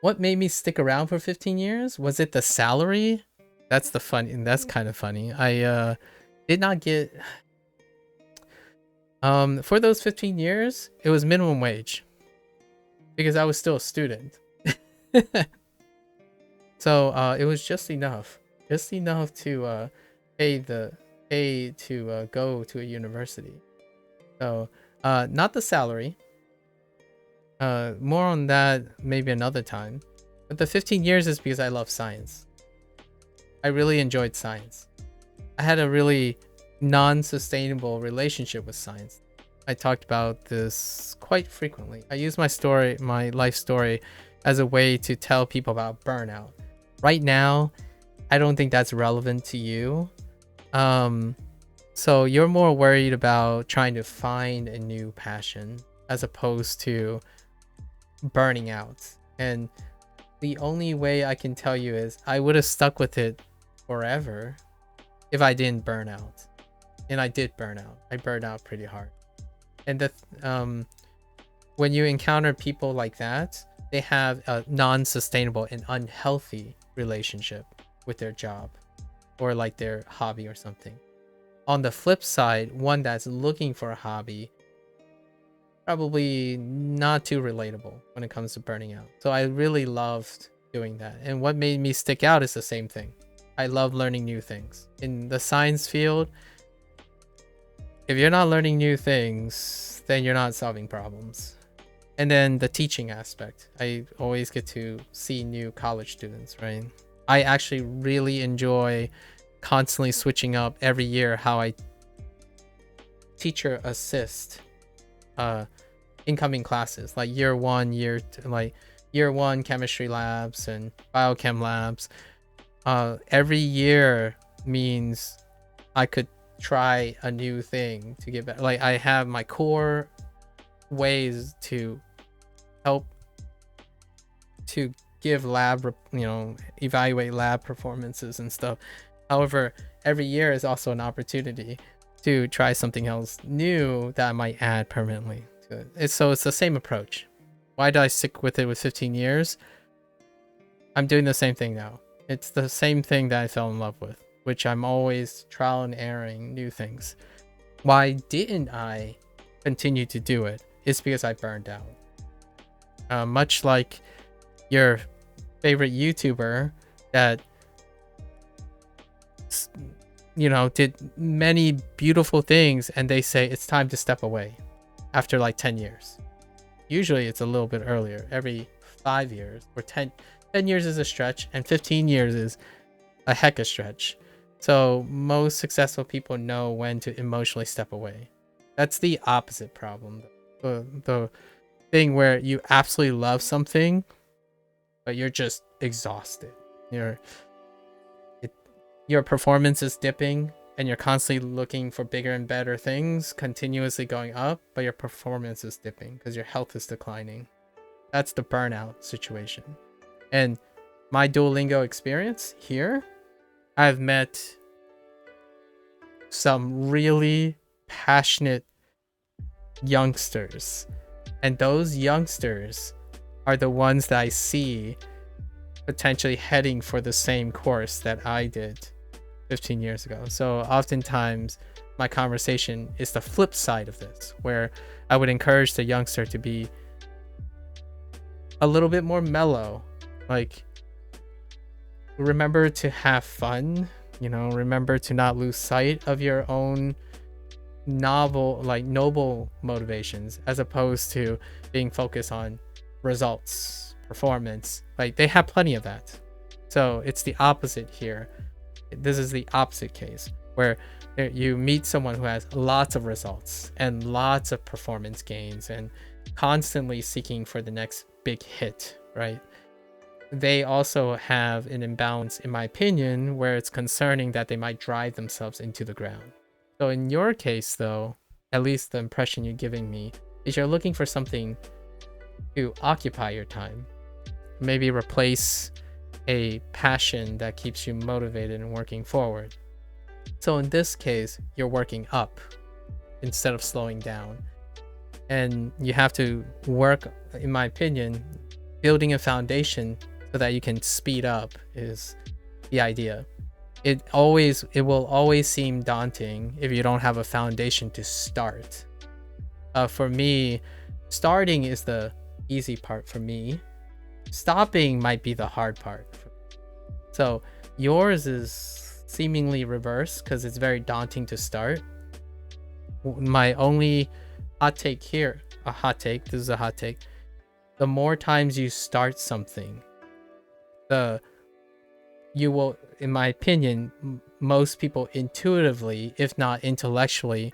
What made me stick around for 15 years? Was it the salary? That's kind of funny. I did not get for those 15 years, it was minimum wage because I was still a student. So it was just enough to pay to go to a university. So not the salary. More on that maybe another time. But the 15 years is because I love science. I really enjoyed science. I had a really non-sustainable relationship with science. I talked about this quite frequently. I use my life story, as a way to tell people about burnout. Right now, I don't think that's relevant to you. So you're more worried about trying to find a new passion as opposed to burning out. And the only way I can tell you is I would have stuck with it forever if I didn't burn out. And I did burn out. I burned out pretty hard. And when you encounter people like that, they have a non-sustainable and unhealthy relationship with their job or like their hobby or something. On the flip side, one that's looking for a hobby, probably not too relatable when it comes to burning out. So I really loved doing that. And what made me stick out is the same thing. I love learning new things. In the science field, if you're not learning new things, then you're not solving problems. And then the teaching aspect. I always get to see new college students, right? I actually really enjoy constantly switching up every year how I teacher assist incoming classes, like year one, year one chemistry labs and biochem labs. Every year means I could try a new thing to get better. Like I have my core ways to help to give lab, evaluate lab performances and stuff. However, every year is also an opportunity to try something else new that I might add permanently to it. So it's the same approach. Why did I stick with it with 15 years? I'm doing the same thing now. It's the same thing that I fell in love with, which I'm always trial and erroring new things. Why didn't I continue to do it? It's because I burned out. Much like your favorite YouTuber that did many beautiful things and they say it's time to step away after like 10 years. Usually it's a little bit earlier, every 5 years, or 10 years is a stretch and 15 years is a heck of a stretch. So most successful people know when to emotionally step away. That's the opposite problem. The thing where you absolutely love something, but you're just exhausted. Your performance is dipping and you're constantly looking for bigger and better things, continuously going up, but your performance is dipping because your health is declining. That's the burnout situation. And my Duolingo experience here, I've met some really passionate youngsters, and those youngsters are the ones that I see potentially heading for the same course that I did 15 years ago. So oftentimes my conversation is the flip side of this, where I would encourage the youngster to be a little bit more mellow. Like, remember to have fun, remember to not lose sight of your own noble motivations, as opposed to being focused on results, performance. Like, they have plenty of that. So it's the opposite here. This is the opposite case, where you meet someone who has lots of results and lots of performance gains and constantly seeking for the next big hit, right? They also have an imbalance, in my opinion, where it's concerning that they might drive themselves into the ground. So in your case, though, at least the impression you're giving me is you're looking for something to occupy your time. Maybe replace a passion that keeps you motivated and working forward. So in this case, you're working up instead of slowing down. And you have to work, in my opinion, building a foundation so that you can speed up is the idea. It will always seem daunting if you don't have a foundation to start. For me, starting is the easy part for me. Stopping might be the hard part. So yours is seemingly reverse because it's very daunting to start. My only hot take here, this is a hot take. The more times you start something, you will, in my opinion, most people intuitively, if not intellectually,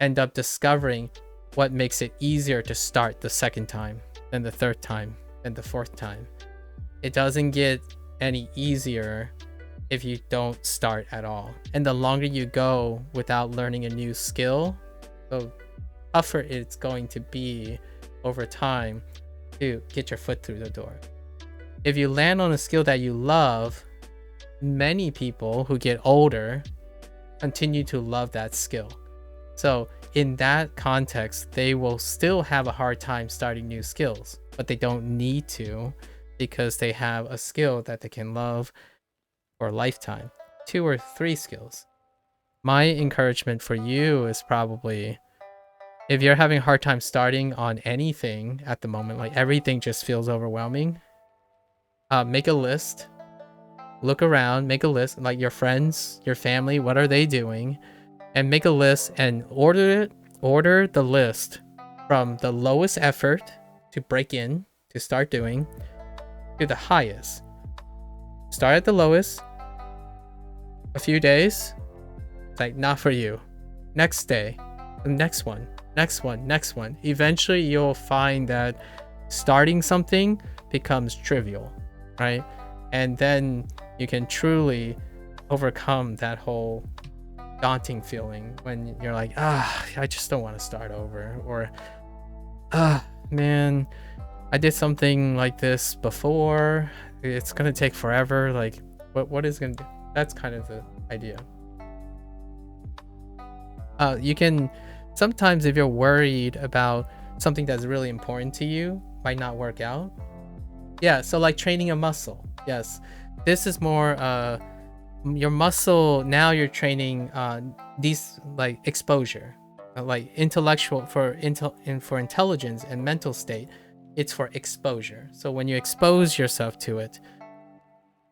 end up discovering what makes it easier to start the second time, then the third time, then the fourth time. It doesn't get any easier if you don't start at all. And the longer you go without learning a new skill, the tougher it's going to be over time to get your foot through the door. If you land on a skill that you love, many people who get older continue to love that skill. So in that context, they will still have a hard time starting new skills, but they don't need to because they have a skill that they can love for a lifetime, 2 or 3 skills. My encouragement for you is probably, if you're having a hard time starting on anything at the moment, like everything just feels overwhelming, make a list look around, make a list, like your friends, your family, what are they doing? And make a list and order the list from the lowest effort to break in, to start doing, to the highest. Start at the lowest, a few days, it's like, not for you. Next day, the next one, next one, next one. Eventually you'll find that starting something becomes trivial, right? And then you can truly overcome that whole daunting feeling when you're like, I just don't want to start over, or man, I did something like this before, it's gonna take forever, like what is gonna do? That's kind of the idea. You can sometimes, if you're worried about something that's really important to you, might not work out. Yeah, so like training a muscle. Yes, this is more your muscle. Now you're training these, like exposure, like intellectual for intelligence and mental state. It's for exposure. So when you expose yourself to it,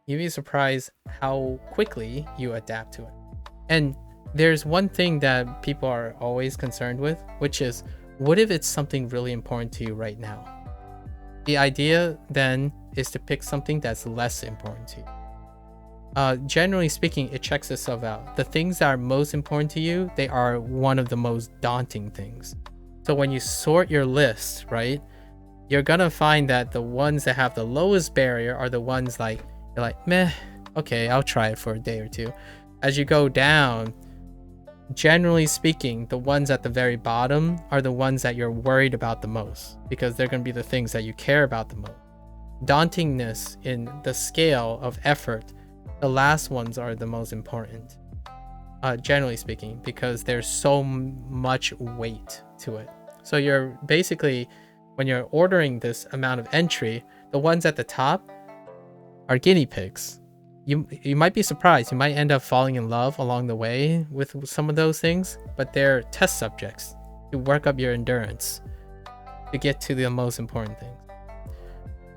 you'd be surprised how quickly you adapt to it. And there's one thing that people are always concerned with, which is, what if it's something really important to you right now? The idea then is to pick something that's less important to you. Generally speaking, it checks itself out. The things that are most important to you, they are one of the most daunting things. So when you sort your list, right, you're gonna find that the ones that have the lowest barrier are the ones like, you're like, meh, okay, I'll try it for a day or two. As you go down, generally speaking, the ones at the very bottom are the ones that you're worried about the most, because they're going to be the things that you care about the most. Dauntingness in the scale of effort, the last ones are the most important, generally speaking, because there's so much weight to it. So you're basically, when you're ordering this amount of entry, the ones at the top are guinea pigs. You might be surprised. You might end up falling in love along the way with some of those things, but they're test subjects to work up your endurance to get to the most important things.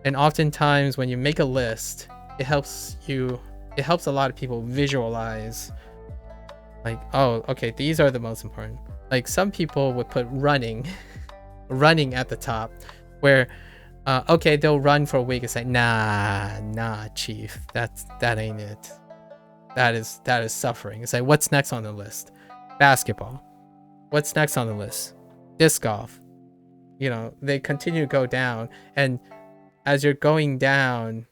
And oftentimes when you make a list, it helps a lot of people visualize, like, oh, okay, these are the most important. Like some people would put running at the top, where okay, they'll run for a week. It's like, nah, chief, that ain't it. That is suffering. It's like, what's next on the list? Basketball. What's next on the list? Disc golf. You know, they continue to go down, and as you're going down,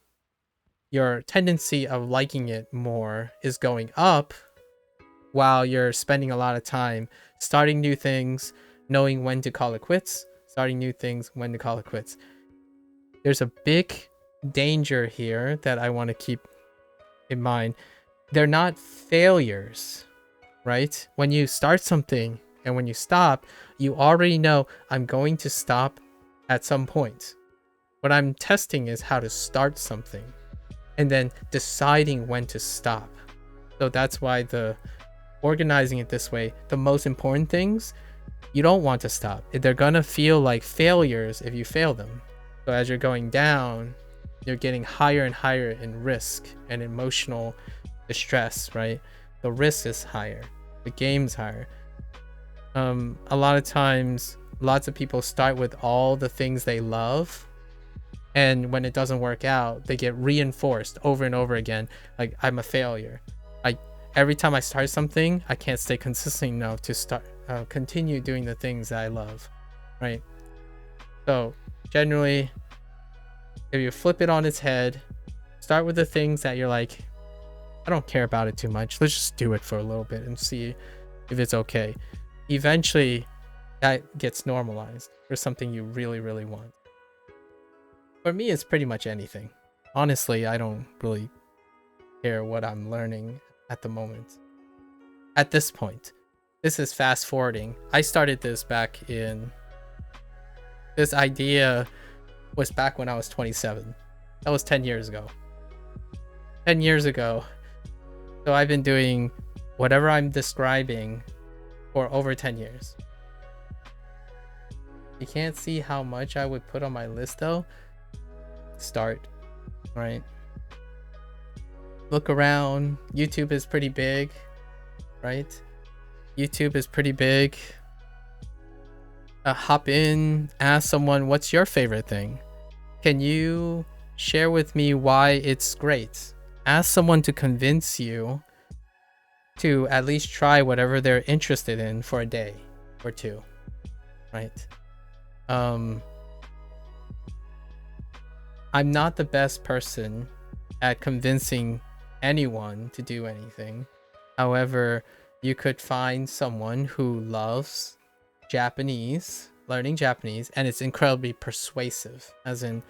your tendency of liking it more is going up, while you're spending a lot of time starting new things, knowing when to call it quits, starting new things, when to call it quits. There's a big danger here that I want to keep in mind. They're not failures, right? When you start something and when you stop, you already know, I'm going to stop at some point. What I'm testing is how to start something and then deciding when to stop. So that's why the organizing it this way, the most important things, you don't want to stop. They're gonna feel like failures if you fail them. So as you're going down, you're getting higher and higher in risk and emotional distress, right? The risk is higher, the game's higher. A lot of times, lots of people start with all the things they love, and when it doesn't work out, they get reinforced over and over again, like, I'm a failure. Every time I start something, I can't stay consistent enough to continue doing the things that I love, right? So generally, if you flip it on its head, start with the things that you're like, I don't care about it too much. Let's just do it for a little bit and see if it's okay. Eventually, that gets normalized for something you really, really want. For me, it's pretty much anything. Honestly, I don't really care what I'm learning at the moment. At this point, this is fast forwarding. I started this back in, this idea was back when I was 27. That was 10 years ago. 10 years ago. So I've been doing whatever I'm describing for over 10 years. You can't see how much I would put on my list though. Start, right? Look around. YouTube is pretty big, right? YouTube is pretty big. Hop in, ask someone, what's your favorite thing? Can you share with me why it's great? Ask someone to convince you to at least try whatever they're interested in for a day or two, right? I'm not the best person at convincing anyone to do anything. However, you could find someone who loves learning Japanese, and it's incredibly persuasive. As in,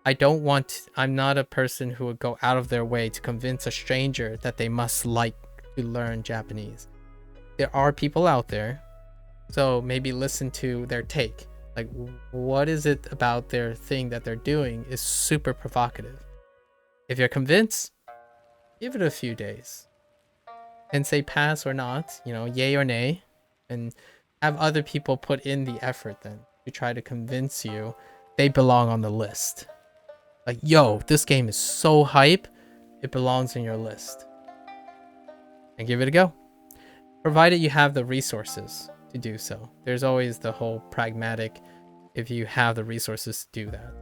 I'm not a person who would go out of their way to convince a stranger that they must like to learn Japanese. There are people out there, so maybe listen to their take. Like, what is it about their thing that they're doing is super provocative? If you're convinced, give it a few days and say pass or not, yay or nay, and have other people put in the effort then to try to convince you they belong on the list. Like, yo, this game is so hype, it belongs in your list. And give it a go. Provided you have the resources to do so. There's always the whole pragmatic, if you have the resources to do that.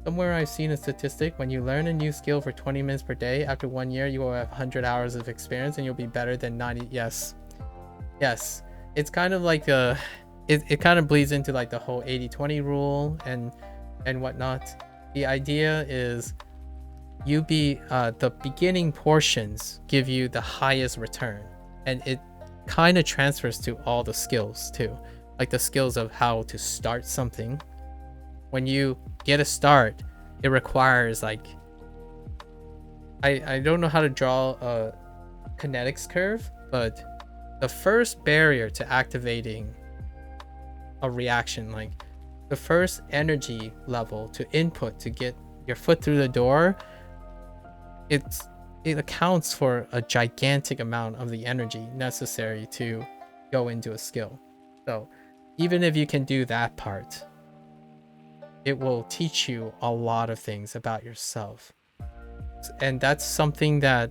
Somewhere I've seen a statistic, when you learn a new skill for 20 minutes per day, after 1 year, you will have 100 hours of experience and you'll be better than 90. Yes. It's kind of like it kind of bleeds into like the whole 80-20 rule and whatnot. The idea is the beginning portions give you the highest return, and it kind of transfers to all the skills too, like the skills of how to start something. When you get a start, it requires like, I don't know how to draw a kinetics curve, but the first barrier to activating a reaction, like the first energy level to input to get your foot through the door, it accounts for a gigantic amount of the energy necessary to go into a skill. So even if you can do that part, it will teach you a lot of things about yourself. And that's something that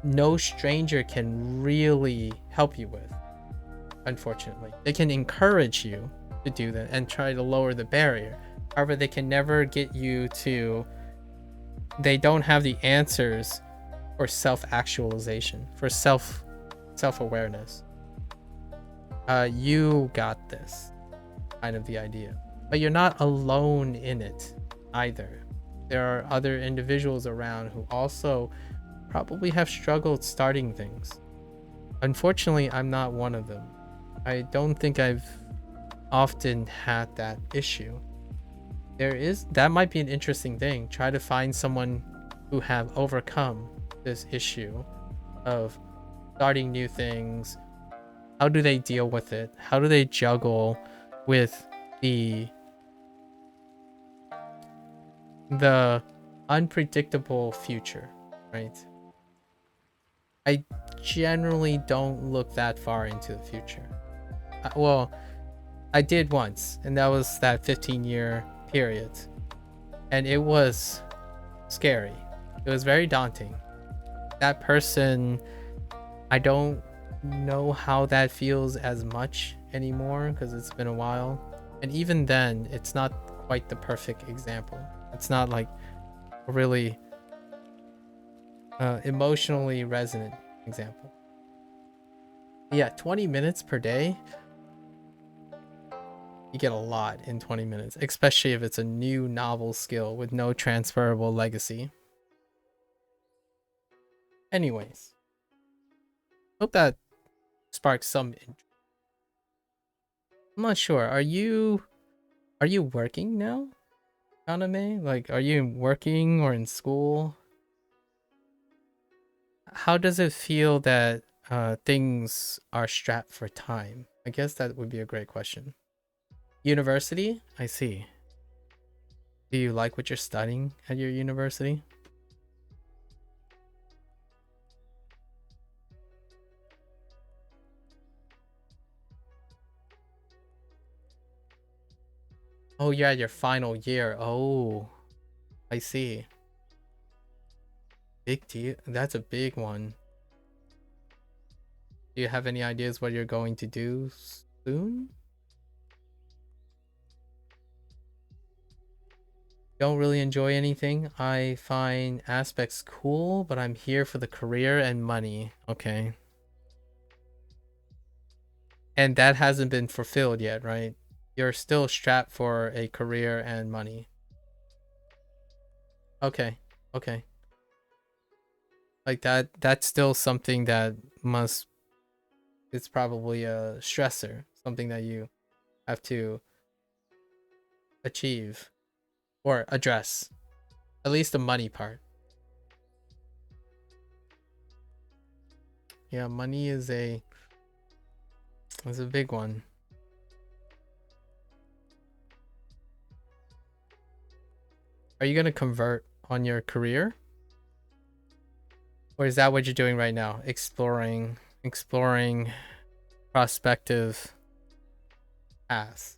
no stranger can really help you with, unfortunately. They can encourage you to do that and try to lower the barrier. However, they can never get you to, they don't have the answers for self-actualization, for self-awareness. You got this, kind of the idea. But you're not alone in it either. There are other individuals around who also probably have struggled starting things. Unfortunately, I'm not one of them. I don't think I've often had that issue. That might be an interesting thing. Try to find someone who have overcome this issue of starting new things. How do they deal with it? How do they juggle with the unpredictable future, right? I generally don't look that far into the future. Well, I did once, and that was that 15-year period. And it was scary. It was very daunting. That person, I don't know how that feels as much anymore because it's been a while. And even then, it's not quite the perfect example. It's not like a really emotionally resonant example. Yeah, 20 minutes per day. You get a lot in 20 minutes, especially if it's a new novel skill with no transferable legacy. Anyways, hope that sparks some interest. I'm not sure. Are you working now, Anime? Like, are you working or in school? How does it feel that things are strapped for time? I guess that would be a great question. University? I see. Do you like what you're studying at your university? Oh, you're at your final year. Oh, I see. Big deal. That's a big one. Do you have any ideas what you're going to do soon? Don't really enjoy anything. I find aspects cool, but I'm here for the career and money. Okay. And that hasn't been fulfilled yet, right? You're still strapped for a career and money. Okay. Okay. Like that's still something that must, it's probably a stressor, something that you have to achieve or address. At least the money part. Yeah, money is a big one. Are you going to convert on your career? Or is that what you're doing right now? Exploring prospective paths.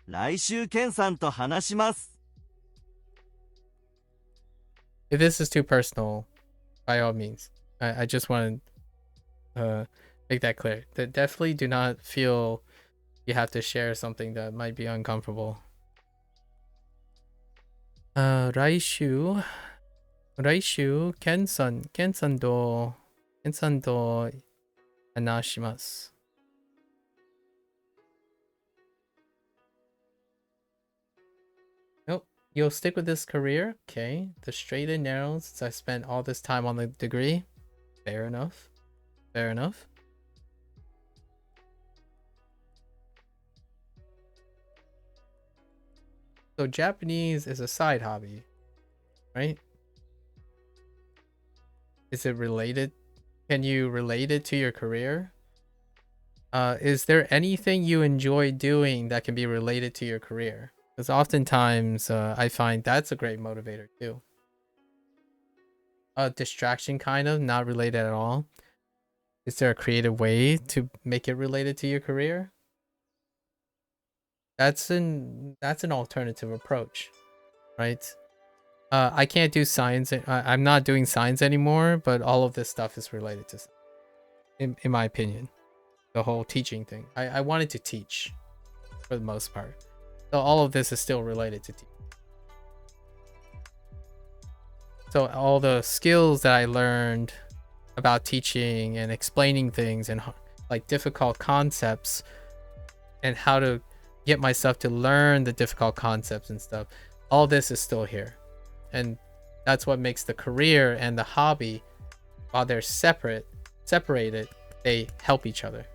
来週ケンさんと話します。 If this is too personal, by all means. I just want to make that clear. That definitely do not feel you have to share something that might be uncomfortable. 来週ケンさんと話します。Nope. You'll stick with this career? Okay. The straight and narrow since I spent all this time on the degree? Fair enough. Fair enough. So Japanese is a side hobby, right? Is it related? Can you relate it to your career? Is there anything you enjoy doing that can be related to your career? Because oftentimes I find that's a great motivator too. A distraction kind of, not related at all. Is there a creative way to make it related to your career? That's an alternative approach, right? I can't do science. I'm not doing science anymore, but all of this stuff is related to, in my opinion, the whole teaching thing. I wanted to teach for the most part. So all of this is still related to teaching. So all the skills that I learned about teaching and explaining things and like difficult concepts and how to get myself to learn the difficult concepts and stuff, all this is still here. And that's what makes the career and the hobby, while they're separated, they help each other.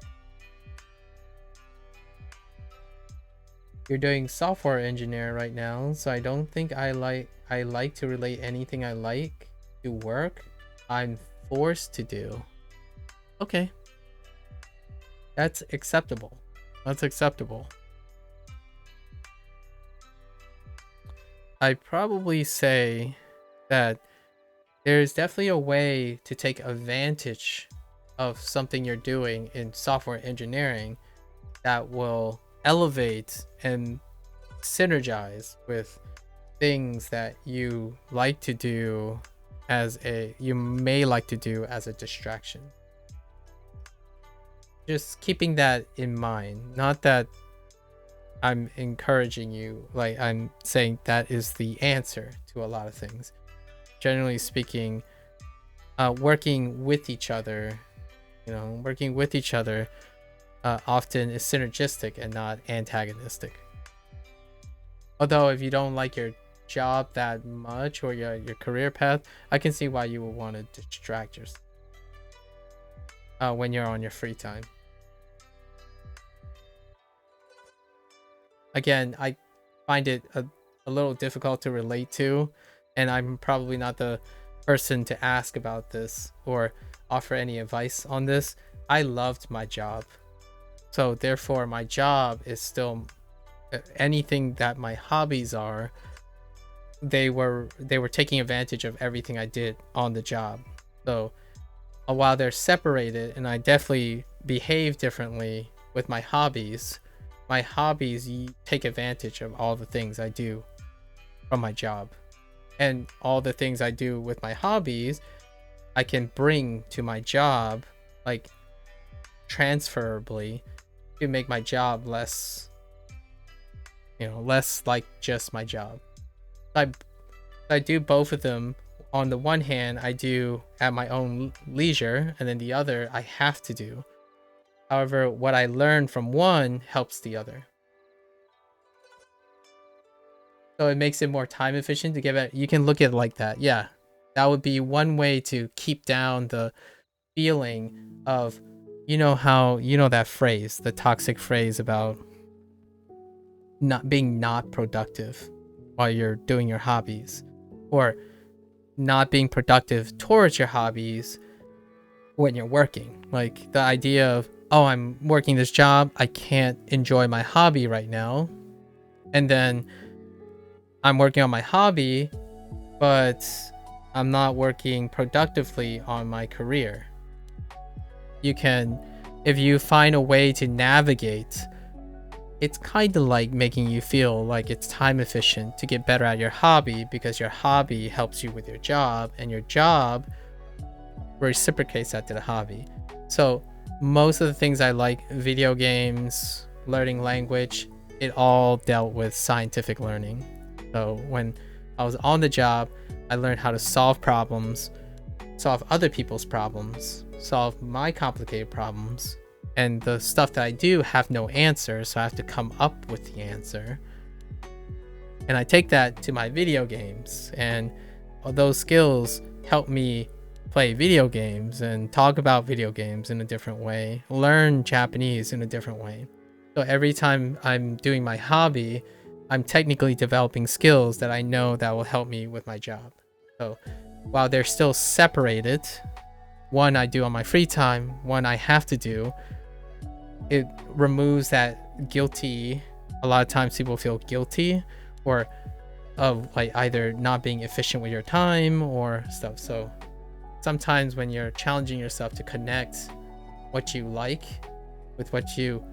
You're doing software engineer right now, so I don't think I like to relate anything I like to work I'm forced to do. Okay. That's acceptable. That's acceptable. I'd probably say that there's definitely a way to take advantage of something you're doing in software engineering that will elevate and synergize with things that you like to do you may like to do as a distraction. Just keeping that in mind, not that I'm encouraging you, like I'm saying that is the answer to a lot of things. Generally speaking, working with each other, often is synergistic and not antagonistic. Although if you don't like your job that much or your career path, I can see why you would want to distract yourself when you're on your free time. Again, I find it a little difficult to relate to, and I'm probably not the person to ask about this or offer any advice on this. I loved my job, so therefore my job is still anything that my hobbies are. They were taking advantage of everything I did on the job. So while they're separated, and I definitely behave differently with my hobbies take advantage of all the things I do from my job. And all the things I do with my hobbies, I can bring to my job, like transferably, to make my job less, less like just my job. I do both of them. On the one hand, I do at my own leisure, and then the other I have to do. However, what I learn from one helps the other. So it makes it more time efficient to give it. You can look at it like that. Yeah, that would be one way to keep down the feeling of, that phrase, the toxic phrase about not productive while you're doing your hobbies, or not being productive towards your hobbies when you're working. Like the idea of, oh, I'm working this job, I can't enjoy my hobby right now. And then I'm working on my hobby, but I'm not working productively on my career. If you find a way to navigate, it's kind of like making you feel like it's time efficient to get better at your hobby, because your hobby helps you with your job, and your job reciprocates that to the hobby. So most of the things I like, video games, learning language, it all dealt with scientific learning. So when I was on the job, I learned how to solve problems, solve other people's problems, solve my complicated problems. And the stuff that I do have no answer, so I have to come up with the answer. And I take that to my video games, and those skills help me play video games and talk about video games in a different way, learn Japanese in a different way. So every time I'm doing my hobby, I'm technically developing skills that I know that will help me with my job. So while they're still separated, one I do on my free time, one I have to do, it removes that guilty. A lot of times people feel guilty or of like either not being efficient with your time or stuff. So sometimes when you're challenging yourself to connect what you like with what you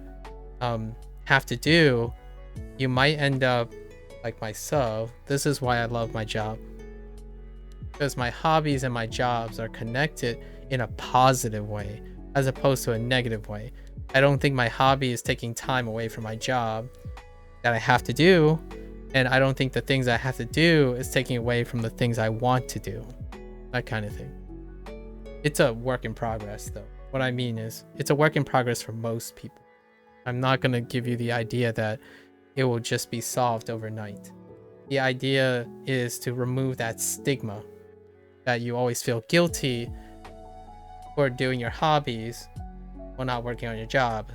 have to do, you might end up like myself. This is why I love my job, because my hobbies and my jobs are connected in a positive way as opposed to a negative way. I don't think my hobby is taking time away from my job that I have to do, and I don't think the things I have to do is taking away from the things I want to do. That kind of thing. It's a work in progress though. What I mean is, it's a work in progress for most people. I'm not going to give you the idea that it will just be solved overnight. The idea is to remove that stigma that you always feel guilty for doing your hobbies while not working on your job.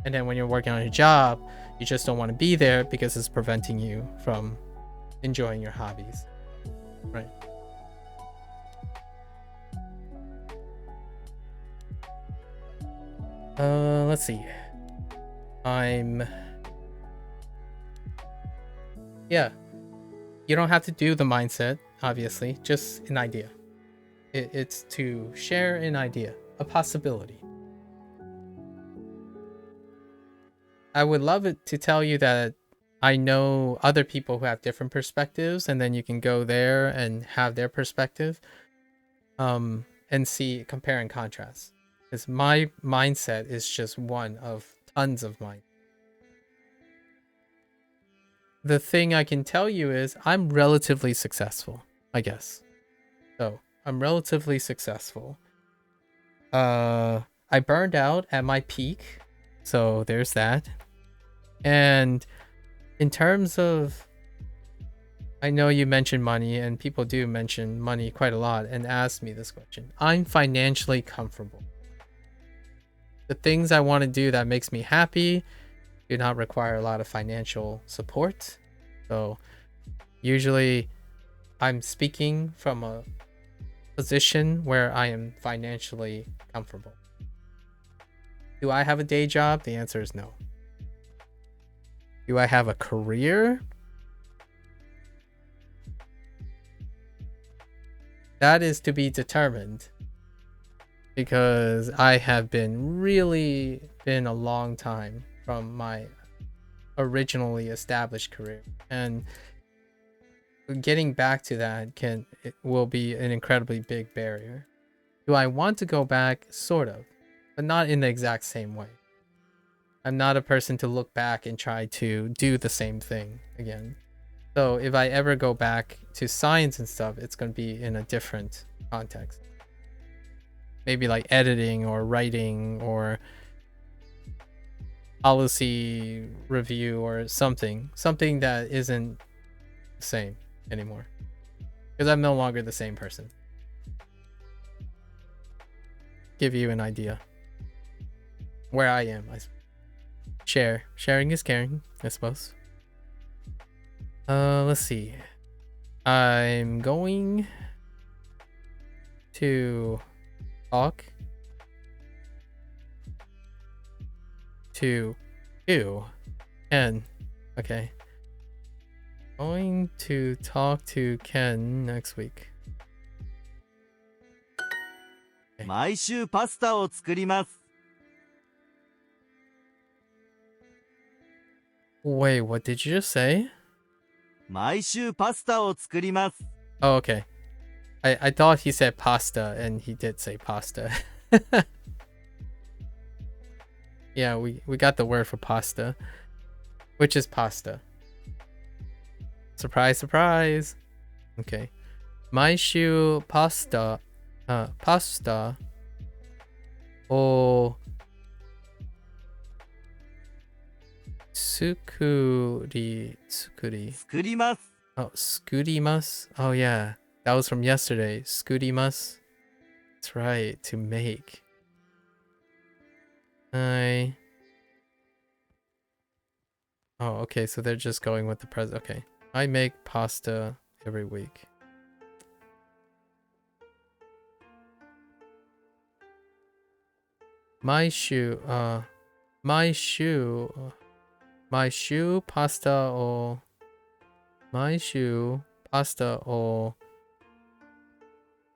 And then when you're working on your job, you just don't want to be there because it's preventing you from enjoying your hobbies. Right? Let's see. Yeah. You don't have to do the mindset, obviously, just an idea. It's to share an idea, a possibility. I would love it to tell you that I know other people who have different perspectives, and then you can go there and have their perspective, and see, compare and contrast. Because my mindset is just one of tons of mine. The thing I can tell you is I'm relatively successful, I guess. So I'm relatively successful. I burned out at my peak, so there's that. And in terms of, I know you mentioned money, and people do mention money quite a lot and ask me this question. I'm financially comfortable. The things I want to do that makes me happy do not require a lot of financial support. So usually I'm speaking from a position where I am financially comfortable. Do I have a day job? The answer is no. Do I have a career? That is to be determined, because I have been a long time from my originally established career. And getting back to that will be an incredibly big barrier. Do I want to go back? Sort of, but not in the exact same way. I'm not a person to look back and try to do the same thing again. So if I ever go back to science and stuff, it's going to be in a different context. Maybe like editing or writing or policy review or something that isn't the same anymore, because I'm no longer the same person. Give you an idea where I am. Sharing is caring, I suppose. Let's see. I'm going to talk to you and okay. Going to talk to Ken next week. 毎週パスタを作ります。 Wait, what did you just say? 毎週パスタを作ります。 Oh, okay. I thought he said pasta, and he did say pasta. Yeah, we got the word for pasta, which is pasta. Surprise, surprise. Okay. 毎週パスタを作ります。 Oh, 作ります. Oh yeah, that was from yesterday. 作ります. That's right, to make. Oh, okay, so they're just going with the present. Okay. I make pasta every week. My shoe pasta or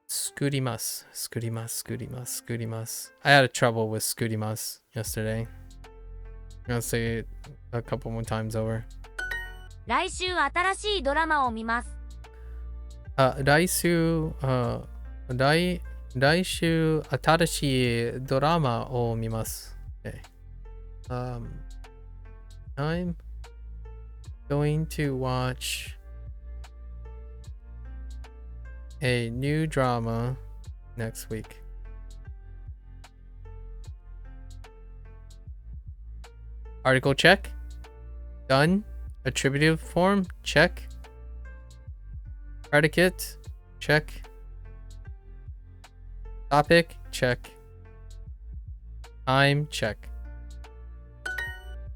skurimasu. I had a trouble with skurimasu yesterday. I'm gonna say it a couple more times over. 来週新しいドラマを見ます。来週新しいドラマを見ます。Okay. I'm going to watch a new drama next week. Article check. Done. Attributive form, check. Predicate, check. Topic, check. Time, check.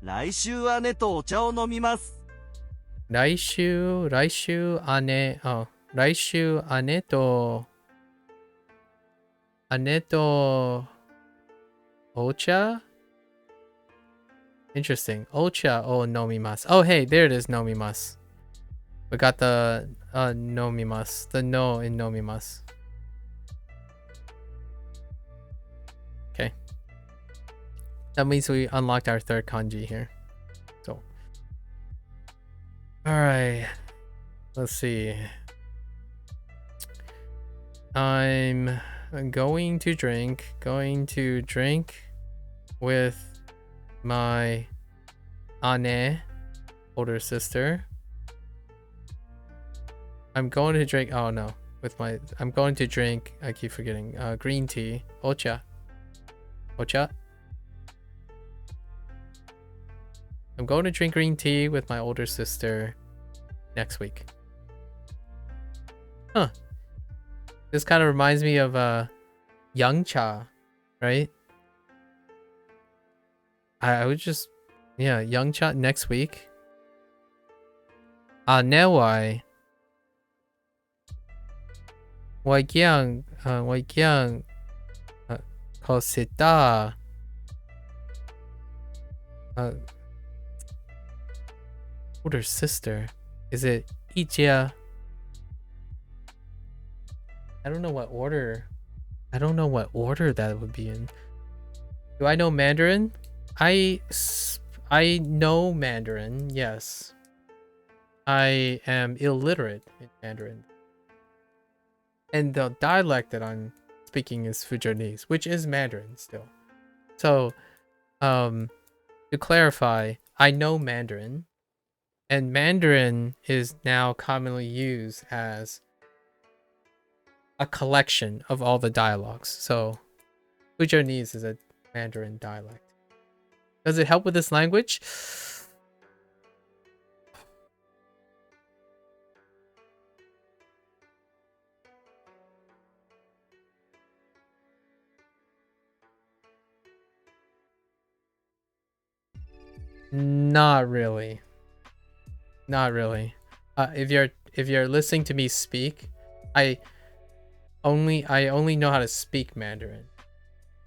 来週姉とお茶を飲みます。来週姉とお茶? Interesting. Ocha o nomimasu. Oh, hey, there it is, nomimasu. We got the nomimasu. The no in nomimasu. Okay. That means we unlocked our third kanji here. So. Alright. Let's see. I'm going to drink with my ane, older sister. I'm going to drink, oh no, I'm going to drink, I keep forgetting, green tea, ocha. I'm going to drink green tea with my older sister next week. Huh. This kind of reminds me of young cha, right? I would just, yeah, young cha next week. Newai. Waikyang Kosita. Older sister. Is it Ichia? I don't know what order that would be in. Do I know Mandarin? I know Mandarin, yes. I am illiterate in Mandarin. And the dialect that I'm speaking is Fujianese, which is Mandarin still. So, to clarify, I know Mandarin, and Mandarin is now commonly used as a collection of all the dialogues. So, Fujianese is a Mandarin dialect. Does it help with this language? Not really. Not really. If you're listening to me speak, I only know how to speak Mandarin.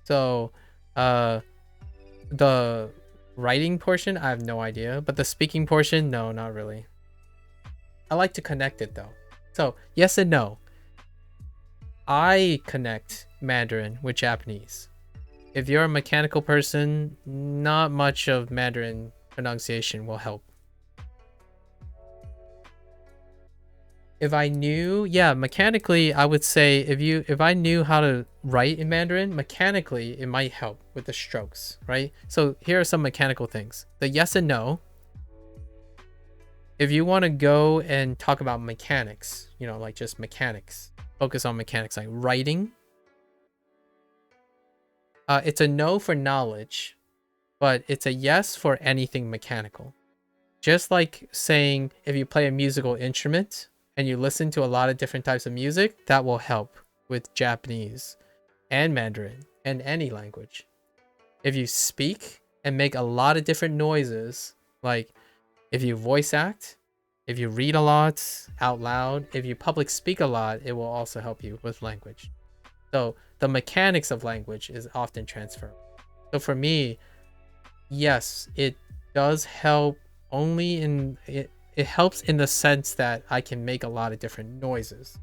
So, the writing portion, I have no idea, but the speaking portion, no, not really. I like to connect it though. So, yes and no. I connect Mandarin with Japanese. If you're a mechanical person, not much of Mandarin pronunciation will help. If I knew, yeah, mechanically, I would say if I knew how to write in Mandarin, mechanically, it might help with the strokes, right? So here are some mechanical things. The yes and no. If you want to go and talk about mechanics, you know, like just mechanics, focus on mechanics, like writing. It's a no for knowledge, but it's a yes for anything mechanical. Just like saying if you play a musical instrument and you listen to a lot of different types of music, that will help with Japanese and Mandarin and any language. If you speak and make a lot of different noises, like if you voice act, if you read a lot out loud, if you public speak a lot, it will also help you with language. So the mechanics of language is often transferable. So for me, yes, it does help only in it. It helps in the sense that I can make a lot of different noises.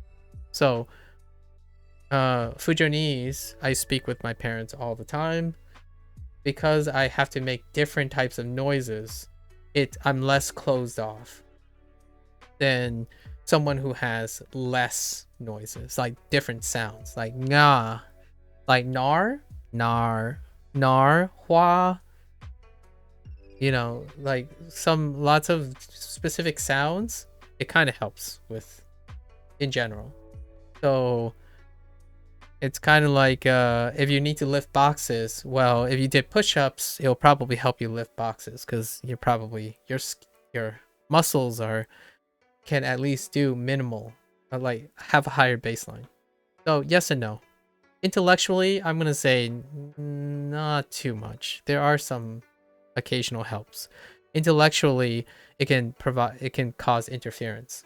So Fujianese, I speak with my parents all the time. Because I have to make different types of noises, I'm less closed off than someone who has less noises, like different sounds, like nga, like nar, hua. You know, like lots of specific sounds. It kind of helps with in general. So it's kind of like if you need to lift boxes, well, if you did push-ups, it'll probably help you lift boxes because you're probably your muscles can at least do minimal, like have a higher baseline. So yes and no. Intellectually, I'm gonna say not too much. There are some occasional helps. Intellectually, it can cause interference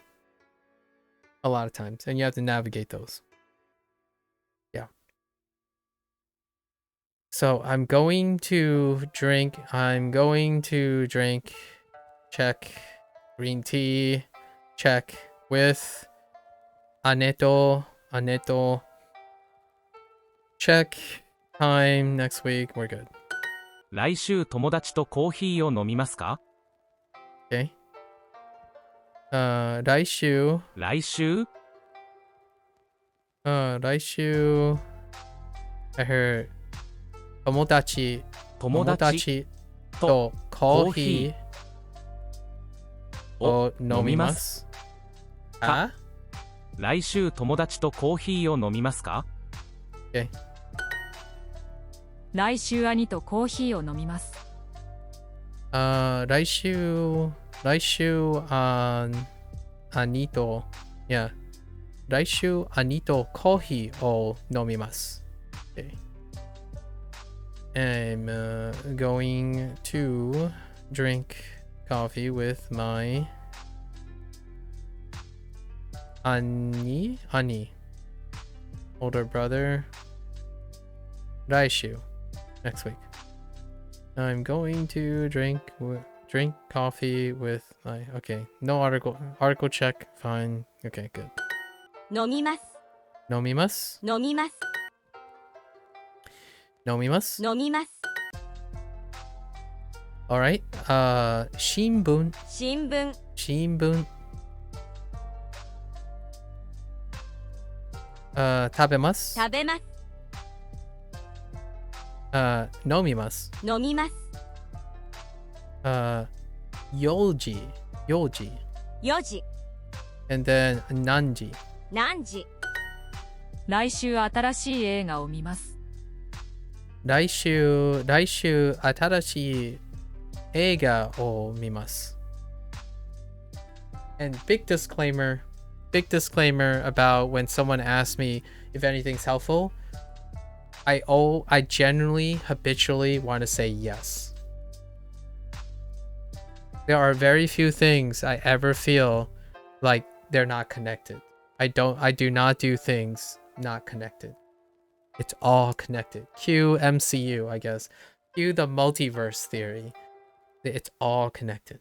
a lot of times, and you have to navigate those. Yeah. So I'm going to drink. Check. Green tea. Check with Aneto. Check. Time next week. We're good. 来週友達とコーヒーを飲みますか Okay. 来週 来週 来週 I heard 友達とコーヒーを飲みます。あ？来週友達とコーヒーを飲みますか Okay. 来週兄とコーヒーを飲みます。来週兄と yeah 来週兄とコーヒーを飲みます。Okay. I'm going to drink coffee with my ani older brother. 来週 next week. I'm going to drink coffee with my okay. No article check. Fine. Okay, good. 飲みます。飲みます。飲みます。飲みます。飲みます。All right. 新聞。新聞。新聞。Tabemasu. 食べます。 Nomimasu. 飲みます。 Yoji. 4時。 And then nanji. 何時。 来週新しい映画を見ます。 Raishu atarashi eiga o mimasu. And big disclaimer about when someone asks me if anything's helpful. I generally habitually want to say yes. There are very few things I ever feel like they're not connected. I do not do things not connected. It's all connected. Cue MCU, I guess. Cue the multiverse theory. It's all connected.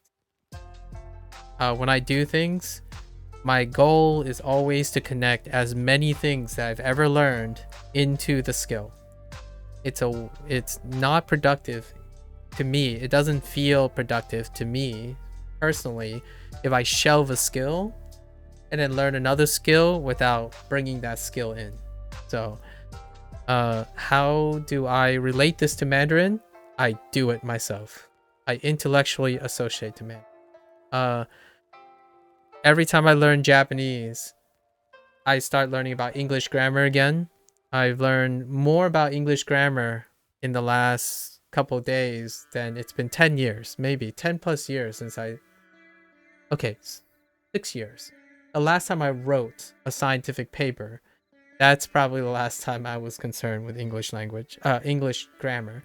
When I do things, my goal is always to connect as many things that I've ever learned into the skill. It's not productive to me. It doesn't feel productive to me personally if I shelve a skill and then learn another skill without bringing that skill in. So how do I relate this to Mandarin? I do it myself. I intellectually associate to Mandarin. Every time I learn Japanese, I start learning about English grammar again. I've learned more about English grammar in the last couple of days than it's been 10 years, maybe 10 plus years since 6 years. The last time I wrote a scientific paper, that's probably the last time I was concerned with English grammar.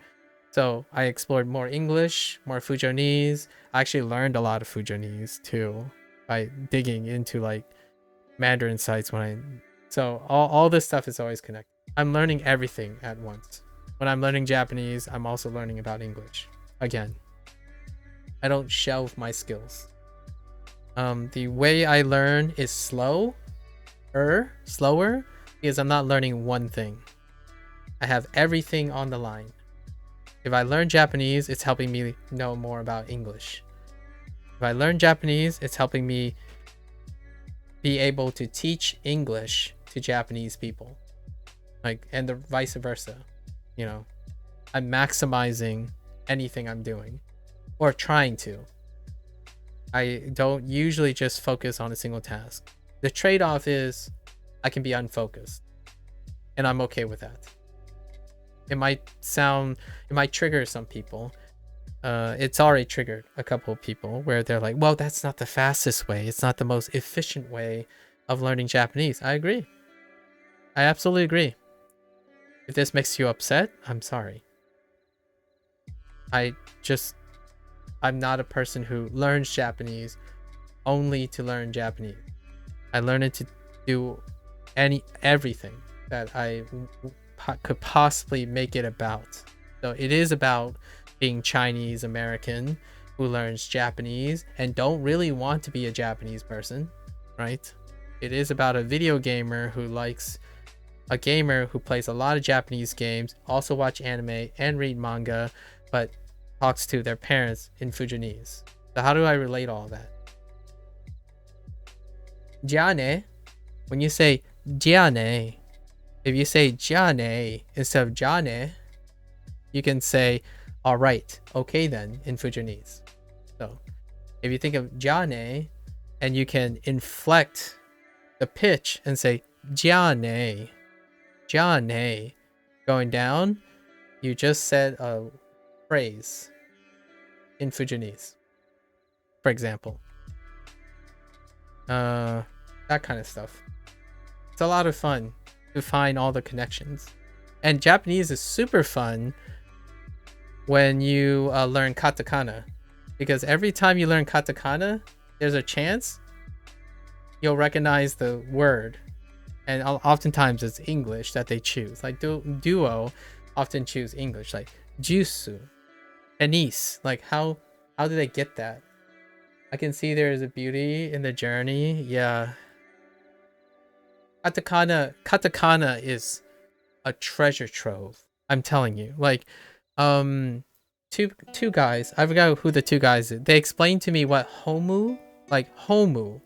So I explored more English, more Fujonese. I actually learned a lot of Fujonese too by digging into like Mandarin sites so all this stuff is always connected. I'm learning everything at once. When I'm learning Japanese, I'm also learning about English. Again, I don't shelve my skills. The way I learn is slower, because I'm not learning one thing. I have everything on the line. If I learn Japanese, it's helping me know more about English. If I learn Japanese, it's helping me be able to teach English to Japanese people. And the vice versa. I'm maximizing anything I'm doing or trying to. I don't usually just focus on a single task. The trade-off is I can be unfocused, and I'm okay with that. It might trigger some people. It's already triggered a couple of people where they're like, well, that's not the fastest way. It's not the most efficient way of learning Japanese. I agree. I absolutely agree. If this makes you upset, I'm sorry. I'm not a person who learns Japanese only to learn Japanese. I learn it to do everything that I could possibly make it about. So it is about being Chinese American who learns Japanese and don't really want to be a Japanese person, right? It is about a video gamer who likes a gamer who plays a lot of Japanese games, also watch anime and read manga, but talks to their parents in Fujonese. So how do I relate all that? Jiane, when you say jiane, if you say jiane instead of jane, you can say all right, okay then in Fujonese. So if you think of jiane and you can inflect the pitch and say jiane, jiane, going down, you just said a phrase in Fujonese, for example. That kind of stuff. It's a lot of fun to find all the connections. And Japanese is super fun when you learn katakana, because every time you learn katakana, there's a chance you'll recognize the word, and oftentimes it's English that they choose. Like Duo often choose English, like jusu, anise. Like how do they get that? I can see there is a beauty in the journey. Yeah. Katakana is a treasure trove. I'm telling you. Like, two guys. I forgot who the two guys is. They explained to me what homu, like homu.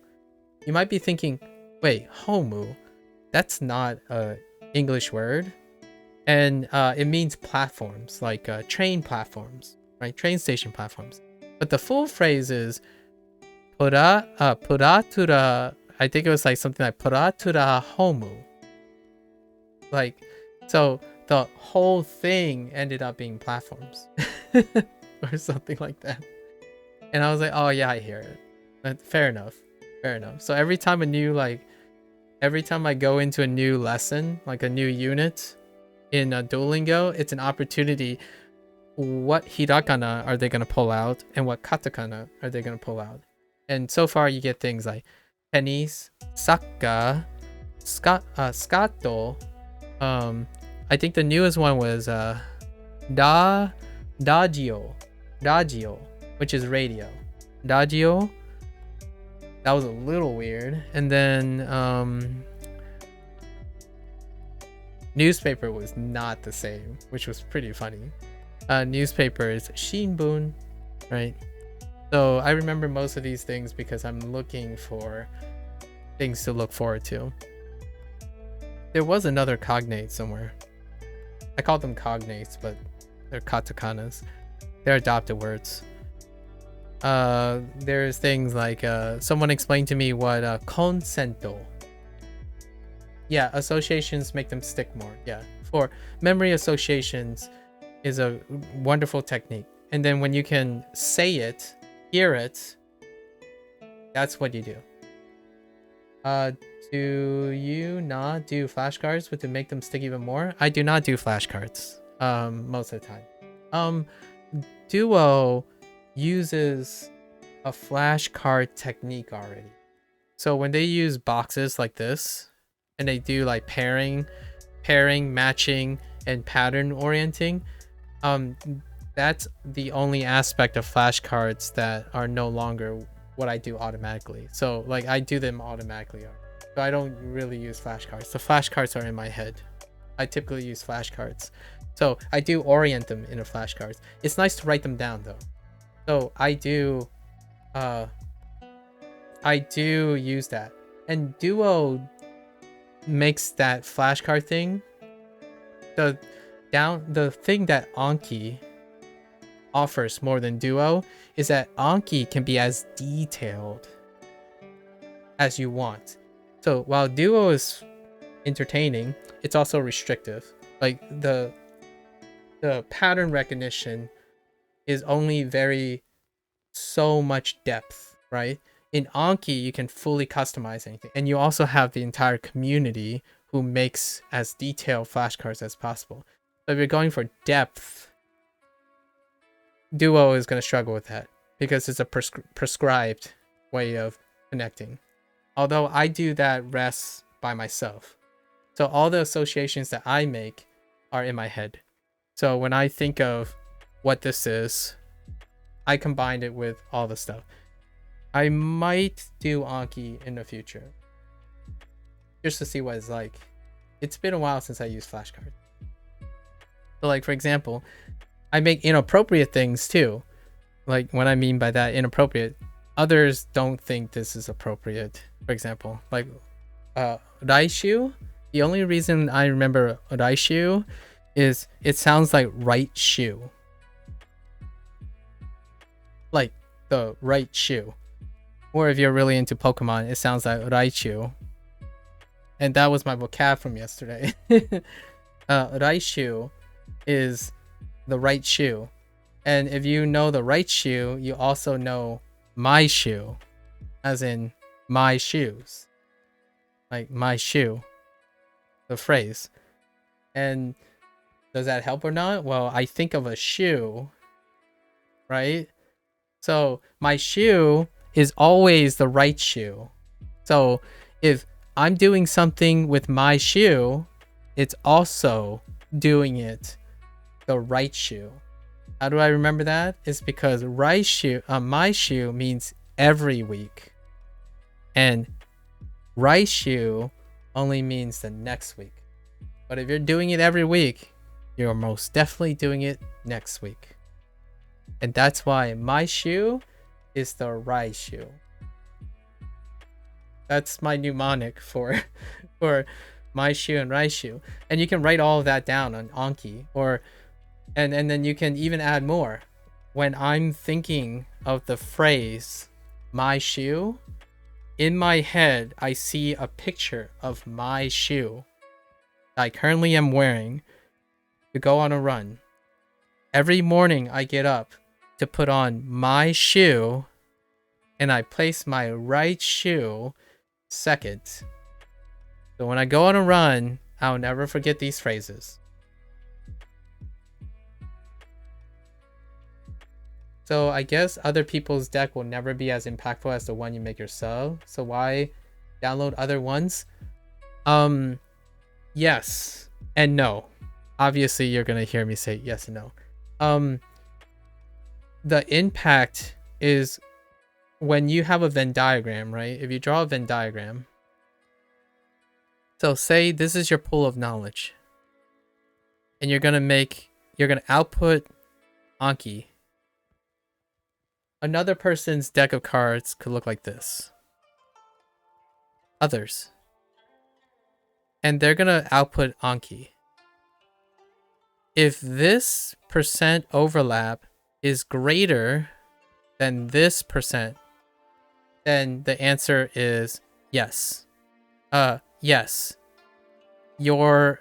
You might be thinking, wait, homu. that's not a English word, and it means platforms, like train platforms, right? Train station platforms. But the full phrase is puratura. I think it was like something like puratura homu. Like, so the whole thing ended up being platforms, or something like that. And I was like, oh yeah, I hear it. But fair enough. Fair enough. So every time I go into a new lesson, like a new unit in Duolingo, it's an opportunity. What hiragana are they going to pull out, and what katakana are they going to pull out? And so far you get things like tennis, soccer, scatto. I think the newest one was dagio, which is radio. Dagio. That was a little weird. And then newspaper was not the same, which was pretty funny. Newspaper is shinbun, right? So I remember most of these things because I'm looking for things to look forward to. There was another cognate somewhere. I call them cognates, but they're katakanas. They're adopted words. There's things like someone explained to me what consento. Yeah, associations make them stick more. Yeah, for memory associations is a wonderful technique. And then when you can say it, hear it, that's what you do. Do you not do flashcards to make them stick even more? I do not do flashcards most of the time. Duo uses a flashcard technique already. So when they use boxes like this, and they do like pairing, matching, and pattern orienting, that's the only aspect of flashcards that are no longer what I do automatically. So like I do them automatically. So I don't really use flashcards. The flashcards are in my head. I typically use flashcards. So I do orient them in a flashcards. It's nice to write them down though. So I do use that. And Duo makes that flashcard thing. The thing that Anki offers more than Duo is that Anki can be as detailed as you want. So while Duo is entertaining, it's also restrictive. Like the pattern recognition is only so much depth, right? In Anki, you can fully customize anything. And you also have the entire community who makes as detailed flashcards as possible. So if you're going for depth, Duo is going to struggle with that because it's a prescribed way of connecting. Although I do that rest by myself. So all the associations that I make are in my head. So when I think of what this is, I combine it with all the stuff. I might do Anki in the future, just to see what it's like. It's been a while since I used flashcards. So like, for example, I make inappropriate things too. Like what I mean by that inappropriate, others don't think this is appropriate. For example, like Raishu. The only reason I remember Raishu is it sounds like right shoe. Like the right shoe. Or if you're really into Pokemon, it sounds like Raichu. And that was my vocab from yesterday. Raishu is the right shoe. And if you know the right shoe, you also know my shoe. As in my shoes. Like my shoe. The phrase. And does that help or not? Well, I think of a shoe. Right? So my shoe is always the right shoe. So if I'm doing something with my shoe, it's also doing it the right shoe. How do I remember that? It's because right shoe, my shoe means every week. And right shoe only means the next week. But if you're doing it every week, you're most definitely doing it next week. And that's why my shoe is the right shoe. That's my mnemonic for Maishu and Raishu. And you can write all of that down on Anki, or and then you can even add more. When I'm thinking of the phrase my shoe, in my head I see a picture of my shoe I currently am wearing to go on a run. Every morning I get up to put on my shoe, and I place my right shoe second. So when I go on a run, I'll never forget these phrases. So I guess other people's deck will never be as impactful as the one you make yourself. So why download other ones? Yes and no. Obviously you're gonna hear me say yes and no. The impact is when you have a Venn diagram, right? If you draw a Venn diagram, so say this is your pool of knowledge, and you're gonna output Anki. Another person's deck of cards could look like this. Others. And they're gonna output Anki. If this percent overlap is greater than this percent, then the answer is yes. Yes. Yours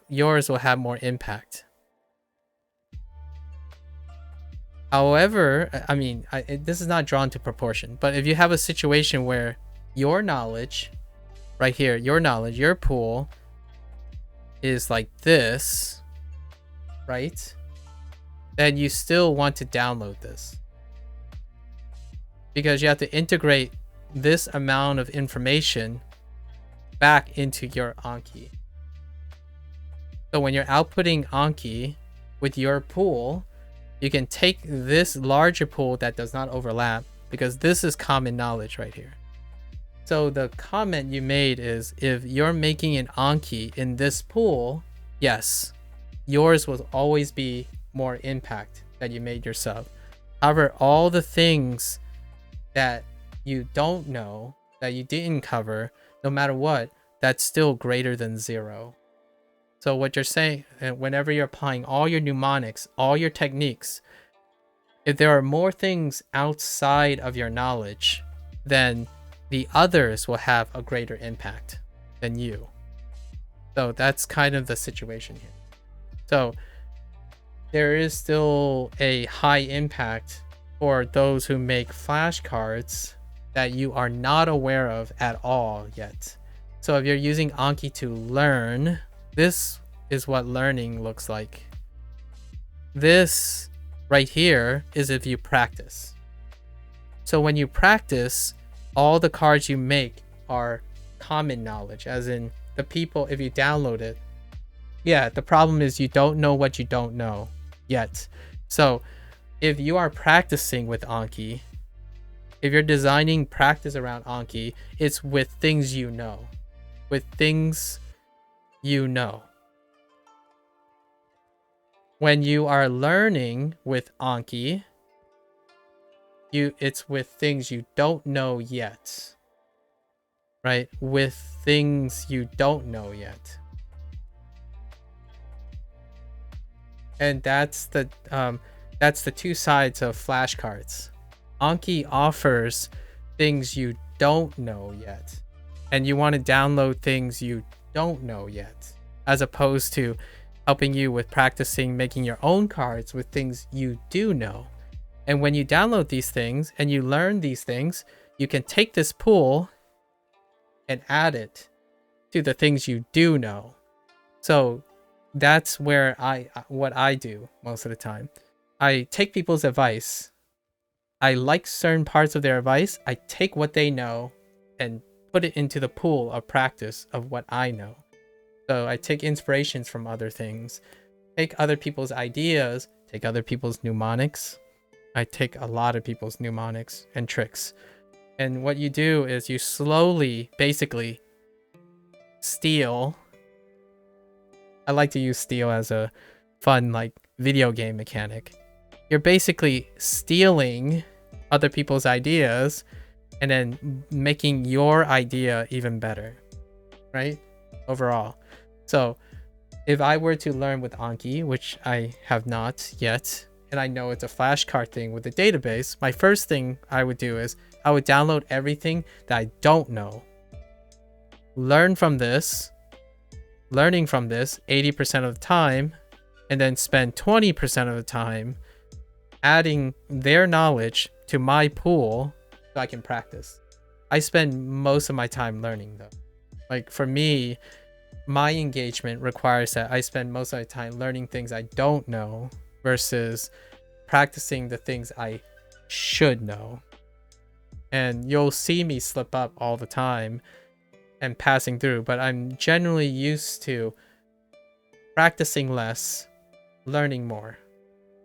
will have more impact. However, I mean, this is not drawn to proportion, but if you have a situation where your knowledge, right here, your knowledge, your pool is like this, right? Then you still want to download this, because you have to integrate this amount of information back into your Anki. So when you're outputting Anki with your pool, you can take this larger pool that does not overlap, because this is common knowledge right here. So the comment you made is, if you're making an Anki in this pool, yes, yours will always be more impact that you made yourself. However, all the things that you don't know, that you didn't cover, no matter what, that's still greater than 0. So what you're saying, whenever you're applying all your mnemonics, all your techniques, if there are more things outside of your knowledge, then the others will have a greater impact than you. So that's kind of the situation here. So there is still a high impact for those who make flashcards that you are not aware of at all yet. So if you're using Anki to learn, this is what learning looks like. This right here is if you practice. So when you practice, all the cards you make are common knowledge, as in the people, if you download it. Yeah, the problem is you don't know what you don't know yet. So if you are practicing with Anki, if you're designing practice around Anki, it's with things you know. With things you know. When you are learning with Anki, it's with things you don't know yet. Right? With things you don't know yet. And that's the two sides of flashcards. Anki offers things you don't know yet, and you want to download things you don't know yet, as opposed to helping you with practicing making your own cards with things you do know. And when you download these things and you learn these things, you can take this pool and add it to the things you do know. So that's where what I do most of the time. I take people's advice. I like certain parts of their advice. I take what they know and put it into the pool of practice of what I know. So I take inspirations from other things, take other people's ideas, take other people's mnemonics. I take a lot of people's mnemonics and tricks. And what you do is you slowly, basically, steal. I like to use steal as a fun, like, video game mechanic. You're basically stealing other people's ideas and then making your idea even better, right? overall. So if I were to learn with Anki, which I have not yet, and I know it's a flashcard thing with the database, my first thing I would do is I would download everything that I don't know. Learning from this 80% of the time, and then spend 20% of the time adding their knowledge to my pool so I can practice. I spend most of my time learning though. Like for me, my engagement requires that I spend most of my time learning things I don't know versus practicing the things I should know. And you'll see me slip up all the time and passing through, but I'm generally used to practicing less, learning more.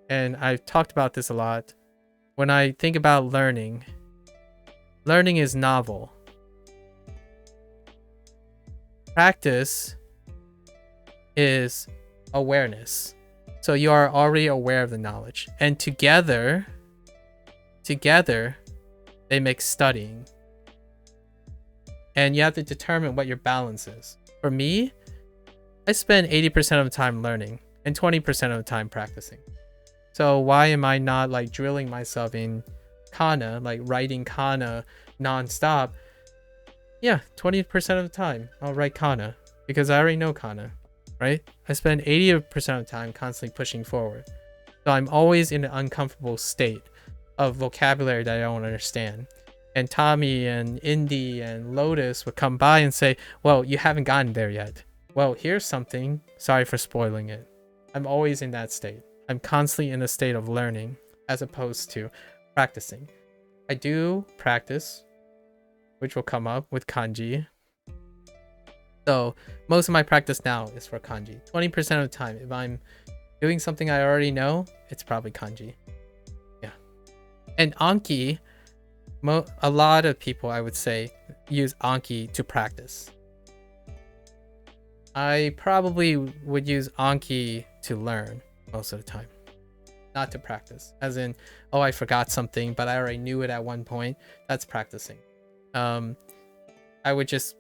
And I've talked about this a lot. When I think about learning is novel. Practice is awareness. So you are already aware of the knowledge. And together, they make studying. And you have to determine what your balance is. For me, I spend 80% of the time learning and 20% of the time practicing. So why am I not like drilling myself in kana, like writing kana non-stop? Yeah, 20% of the time I'll write kana because I already know kana, right? I spend 80% of the time constantly pushing forward. So I'm always in an uncomfortable state of vocabulary that I don't understand. And Tommy and Indy and Lotus would come by and say, well, you haven't gotten there yet. Well, here's something. Sorry for spoiling it. I'm always in that state. I'm constantly in a state of learning as opposed to practicing. I do practice, which will come up with kanji. So most of my practice now is for kanji. 20% of the time, if I'm doing something I already know, it's probably kanji. Yeah. And Anki, a lot of people, I would say, use Anki to practice. I probably would use Anki to learn most of the time, not to practice. As in, oh, I forgot something, but I already knew it at one point. That's practicing. I would just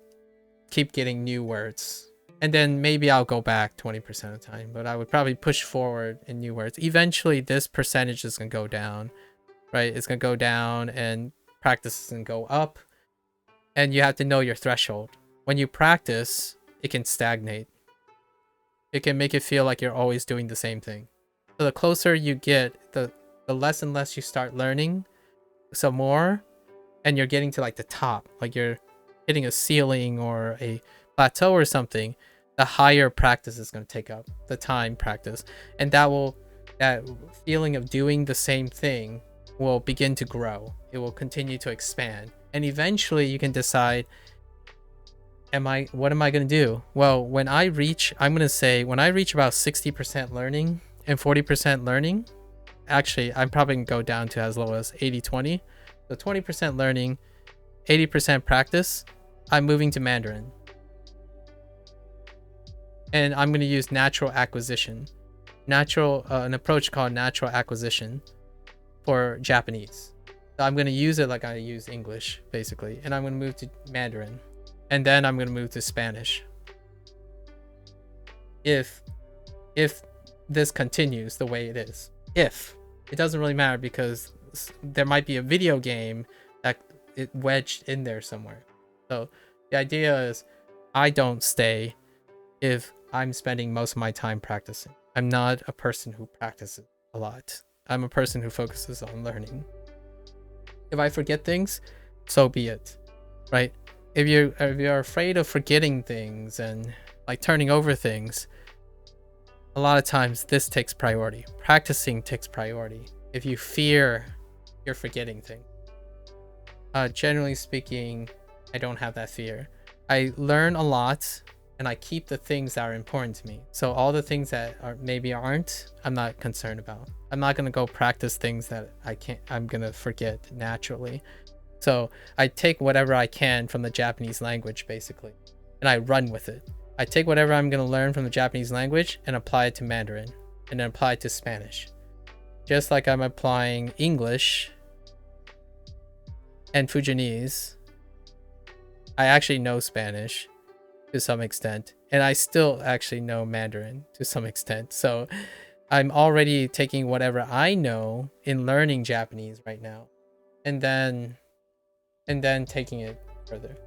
keep getting new words. And then maybe I'll go back 20% of the time, but I would probably push forward in new words. Eventually, this percentage is going to go down, right? It's going to go down and practice is going to go up. And you have to know your threshold. When you practice, it can stagnate. It can make it feel like you're always doing the same thing. So the closer you get, the less and less you start learning some more, and you're getting to like the top, like you're hitting a ceiling or a plateau or something, the higher practice is going to take up, the time practice. And that feeling of doing the same thing will begin to grow. It will continue to expand. And eventually you can decide, what am I going to do? Well, when I reach about 60% learning and 40% learning, actually, I'm probably going to go down to as low as 80-20. So 20% learning, 80% practice, I'm moving to Mandarin. And I'm going to use natural acquisition. An approach called natural acquisition for Japanese. So I'm going to use it like I use English, basically. And I'm going to move to Mandarin. And then I'm going to move to Spanish. If this continues the way it is. It doesn't really matter because there might be a video game that it wedged in there somewhere. So the idea is I don't stay if I'm spending most of my time practicing. I'm not a person who practices a lot. I'm a person who focuses on learning. If I forget things, so be it, right? If you're afraid of forgetting things and like turning over things, a lot of times this takes priority. Practicing takes priority. If you fear you're forgetting things. Generally speaking, I don't have that fear. I learn a lot and I keep the things that are important to me. So all the things that aren't, I'm not concerned about. I'm not going to go practice things that I'm going to forget naturally. So I take whatever I can from the Japanese language, basically, and I run with it. I take whatever I'm going to learn from the Japanese language and apply it to Mandarin, and then apply it to Spanish. Just like I'm applying English and Fujianese. I actually know Spanish, to some extent, and I still actually know Mandarin to some extent. So I'm already taking whatever I know in learning Japanese right now, and then taking it further.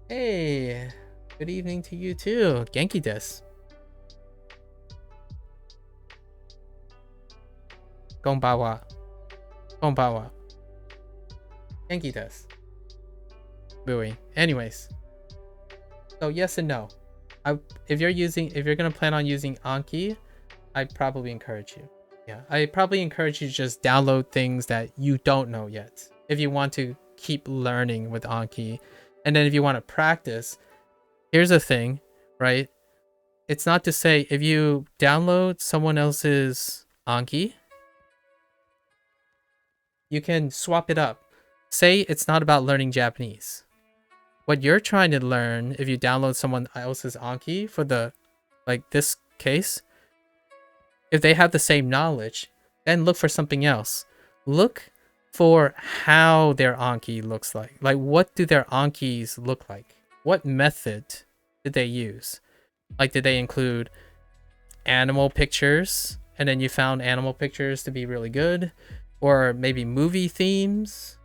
Hey, good evening to you too. Genki desu. Konbanwa. Konbanwa. Genki desu. Buoy. Anyways, so yes and no. If you're gonna plan on using Anki, I'd probably encourage you. Yeah, I probably encourage you to just download things that you don't know yet. If you want to keep learning with Anki, and then if you want to practice, here's the thing, right? It's not to say if you download someone else's Anki, you can swap it up. Say it's not about learning Japanese. What you're trying to learn, if you download someone else's Anki for the, like this case, if they have the same knowledge, then look for something else. Look for how their Anki looks like. Like, what do their Ankis look like? What method did they use? Like, did they include animal pictures, and then you found animal pictures to be really good? Or maybe movie themes?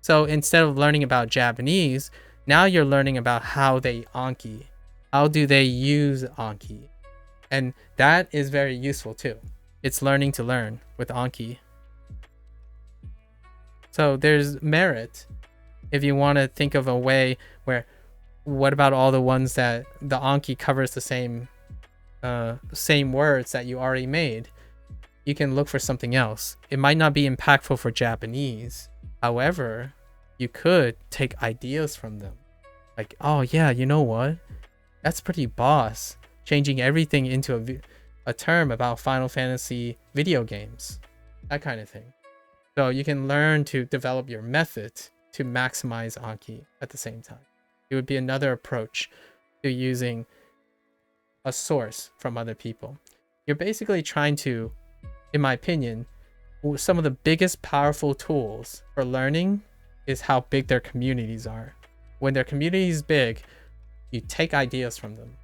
So instead of learning about Japanese, now you're learning about how they Anki. How do they use Anki? And that is very useful too. It's learning to learn with Anki. So there's merit if you want to think of a way where, what about all the ones that the Anki covers the same words that you already made? You can look for something else. It might not be impactful for Japanese. However, you could take ideas from them. Like, oh yeah, you know what? That's pretty boss. Changing everything into a term about Final Fantasy video games. That kind of thing. So you can learn to develop your method to maximize Anki at the same time. It would be another approach to using a source from other people. You're basically trying to, in my opinion, some of the biggest powerful tools for learning is how big their communities are. When their community is big, you take ideas from them.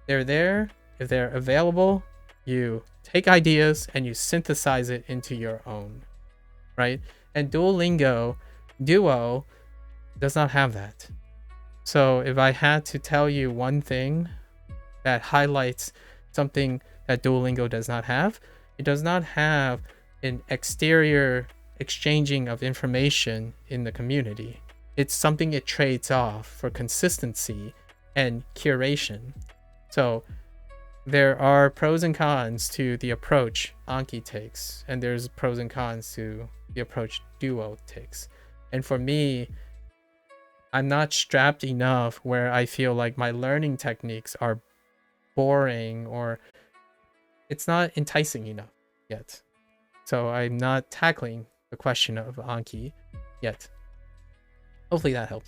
They're there. If they're available, you take ideas and you synthesize it into your own, right? And Duolingo Duo does not have that. So if I had to tell you one thing that highlights something that Duolingo does not have, it does not have an exterior exchanging of information in the community. It's something it trades off for consistency and curation. So there are pros and cons to the approach Anki takes, and there's pros and cons to the approach Duo takes. And for me, I'm not strapped enough where I feel like my learning techniques are boring or it's not enticing enough yet. So I'm not tackling the question of Anki yet. Hopefully that helps.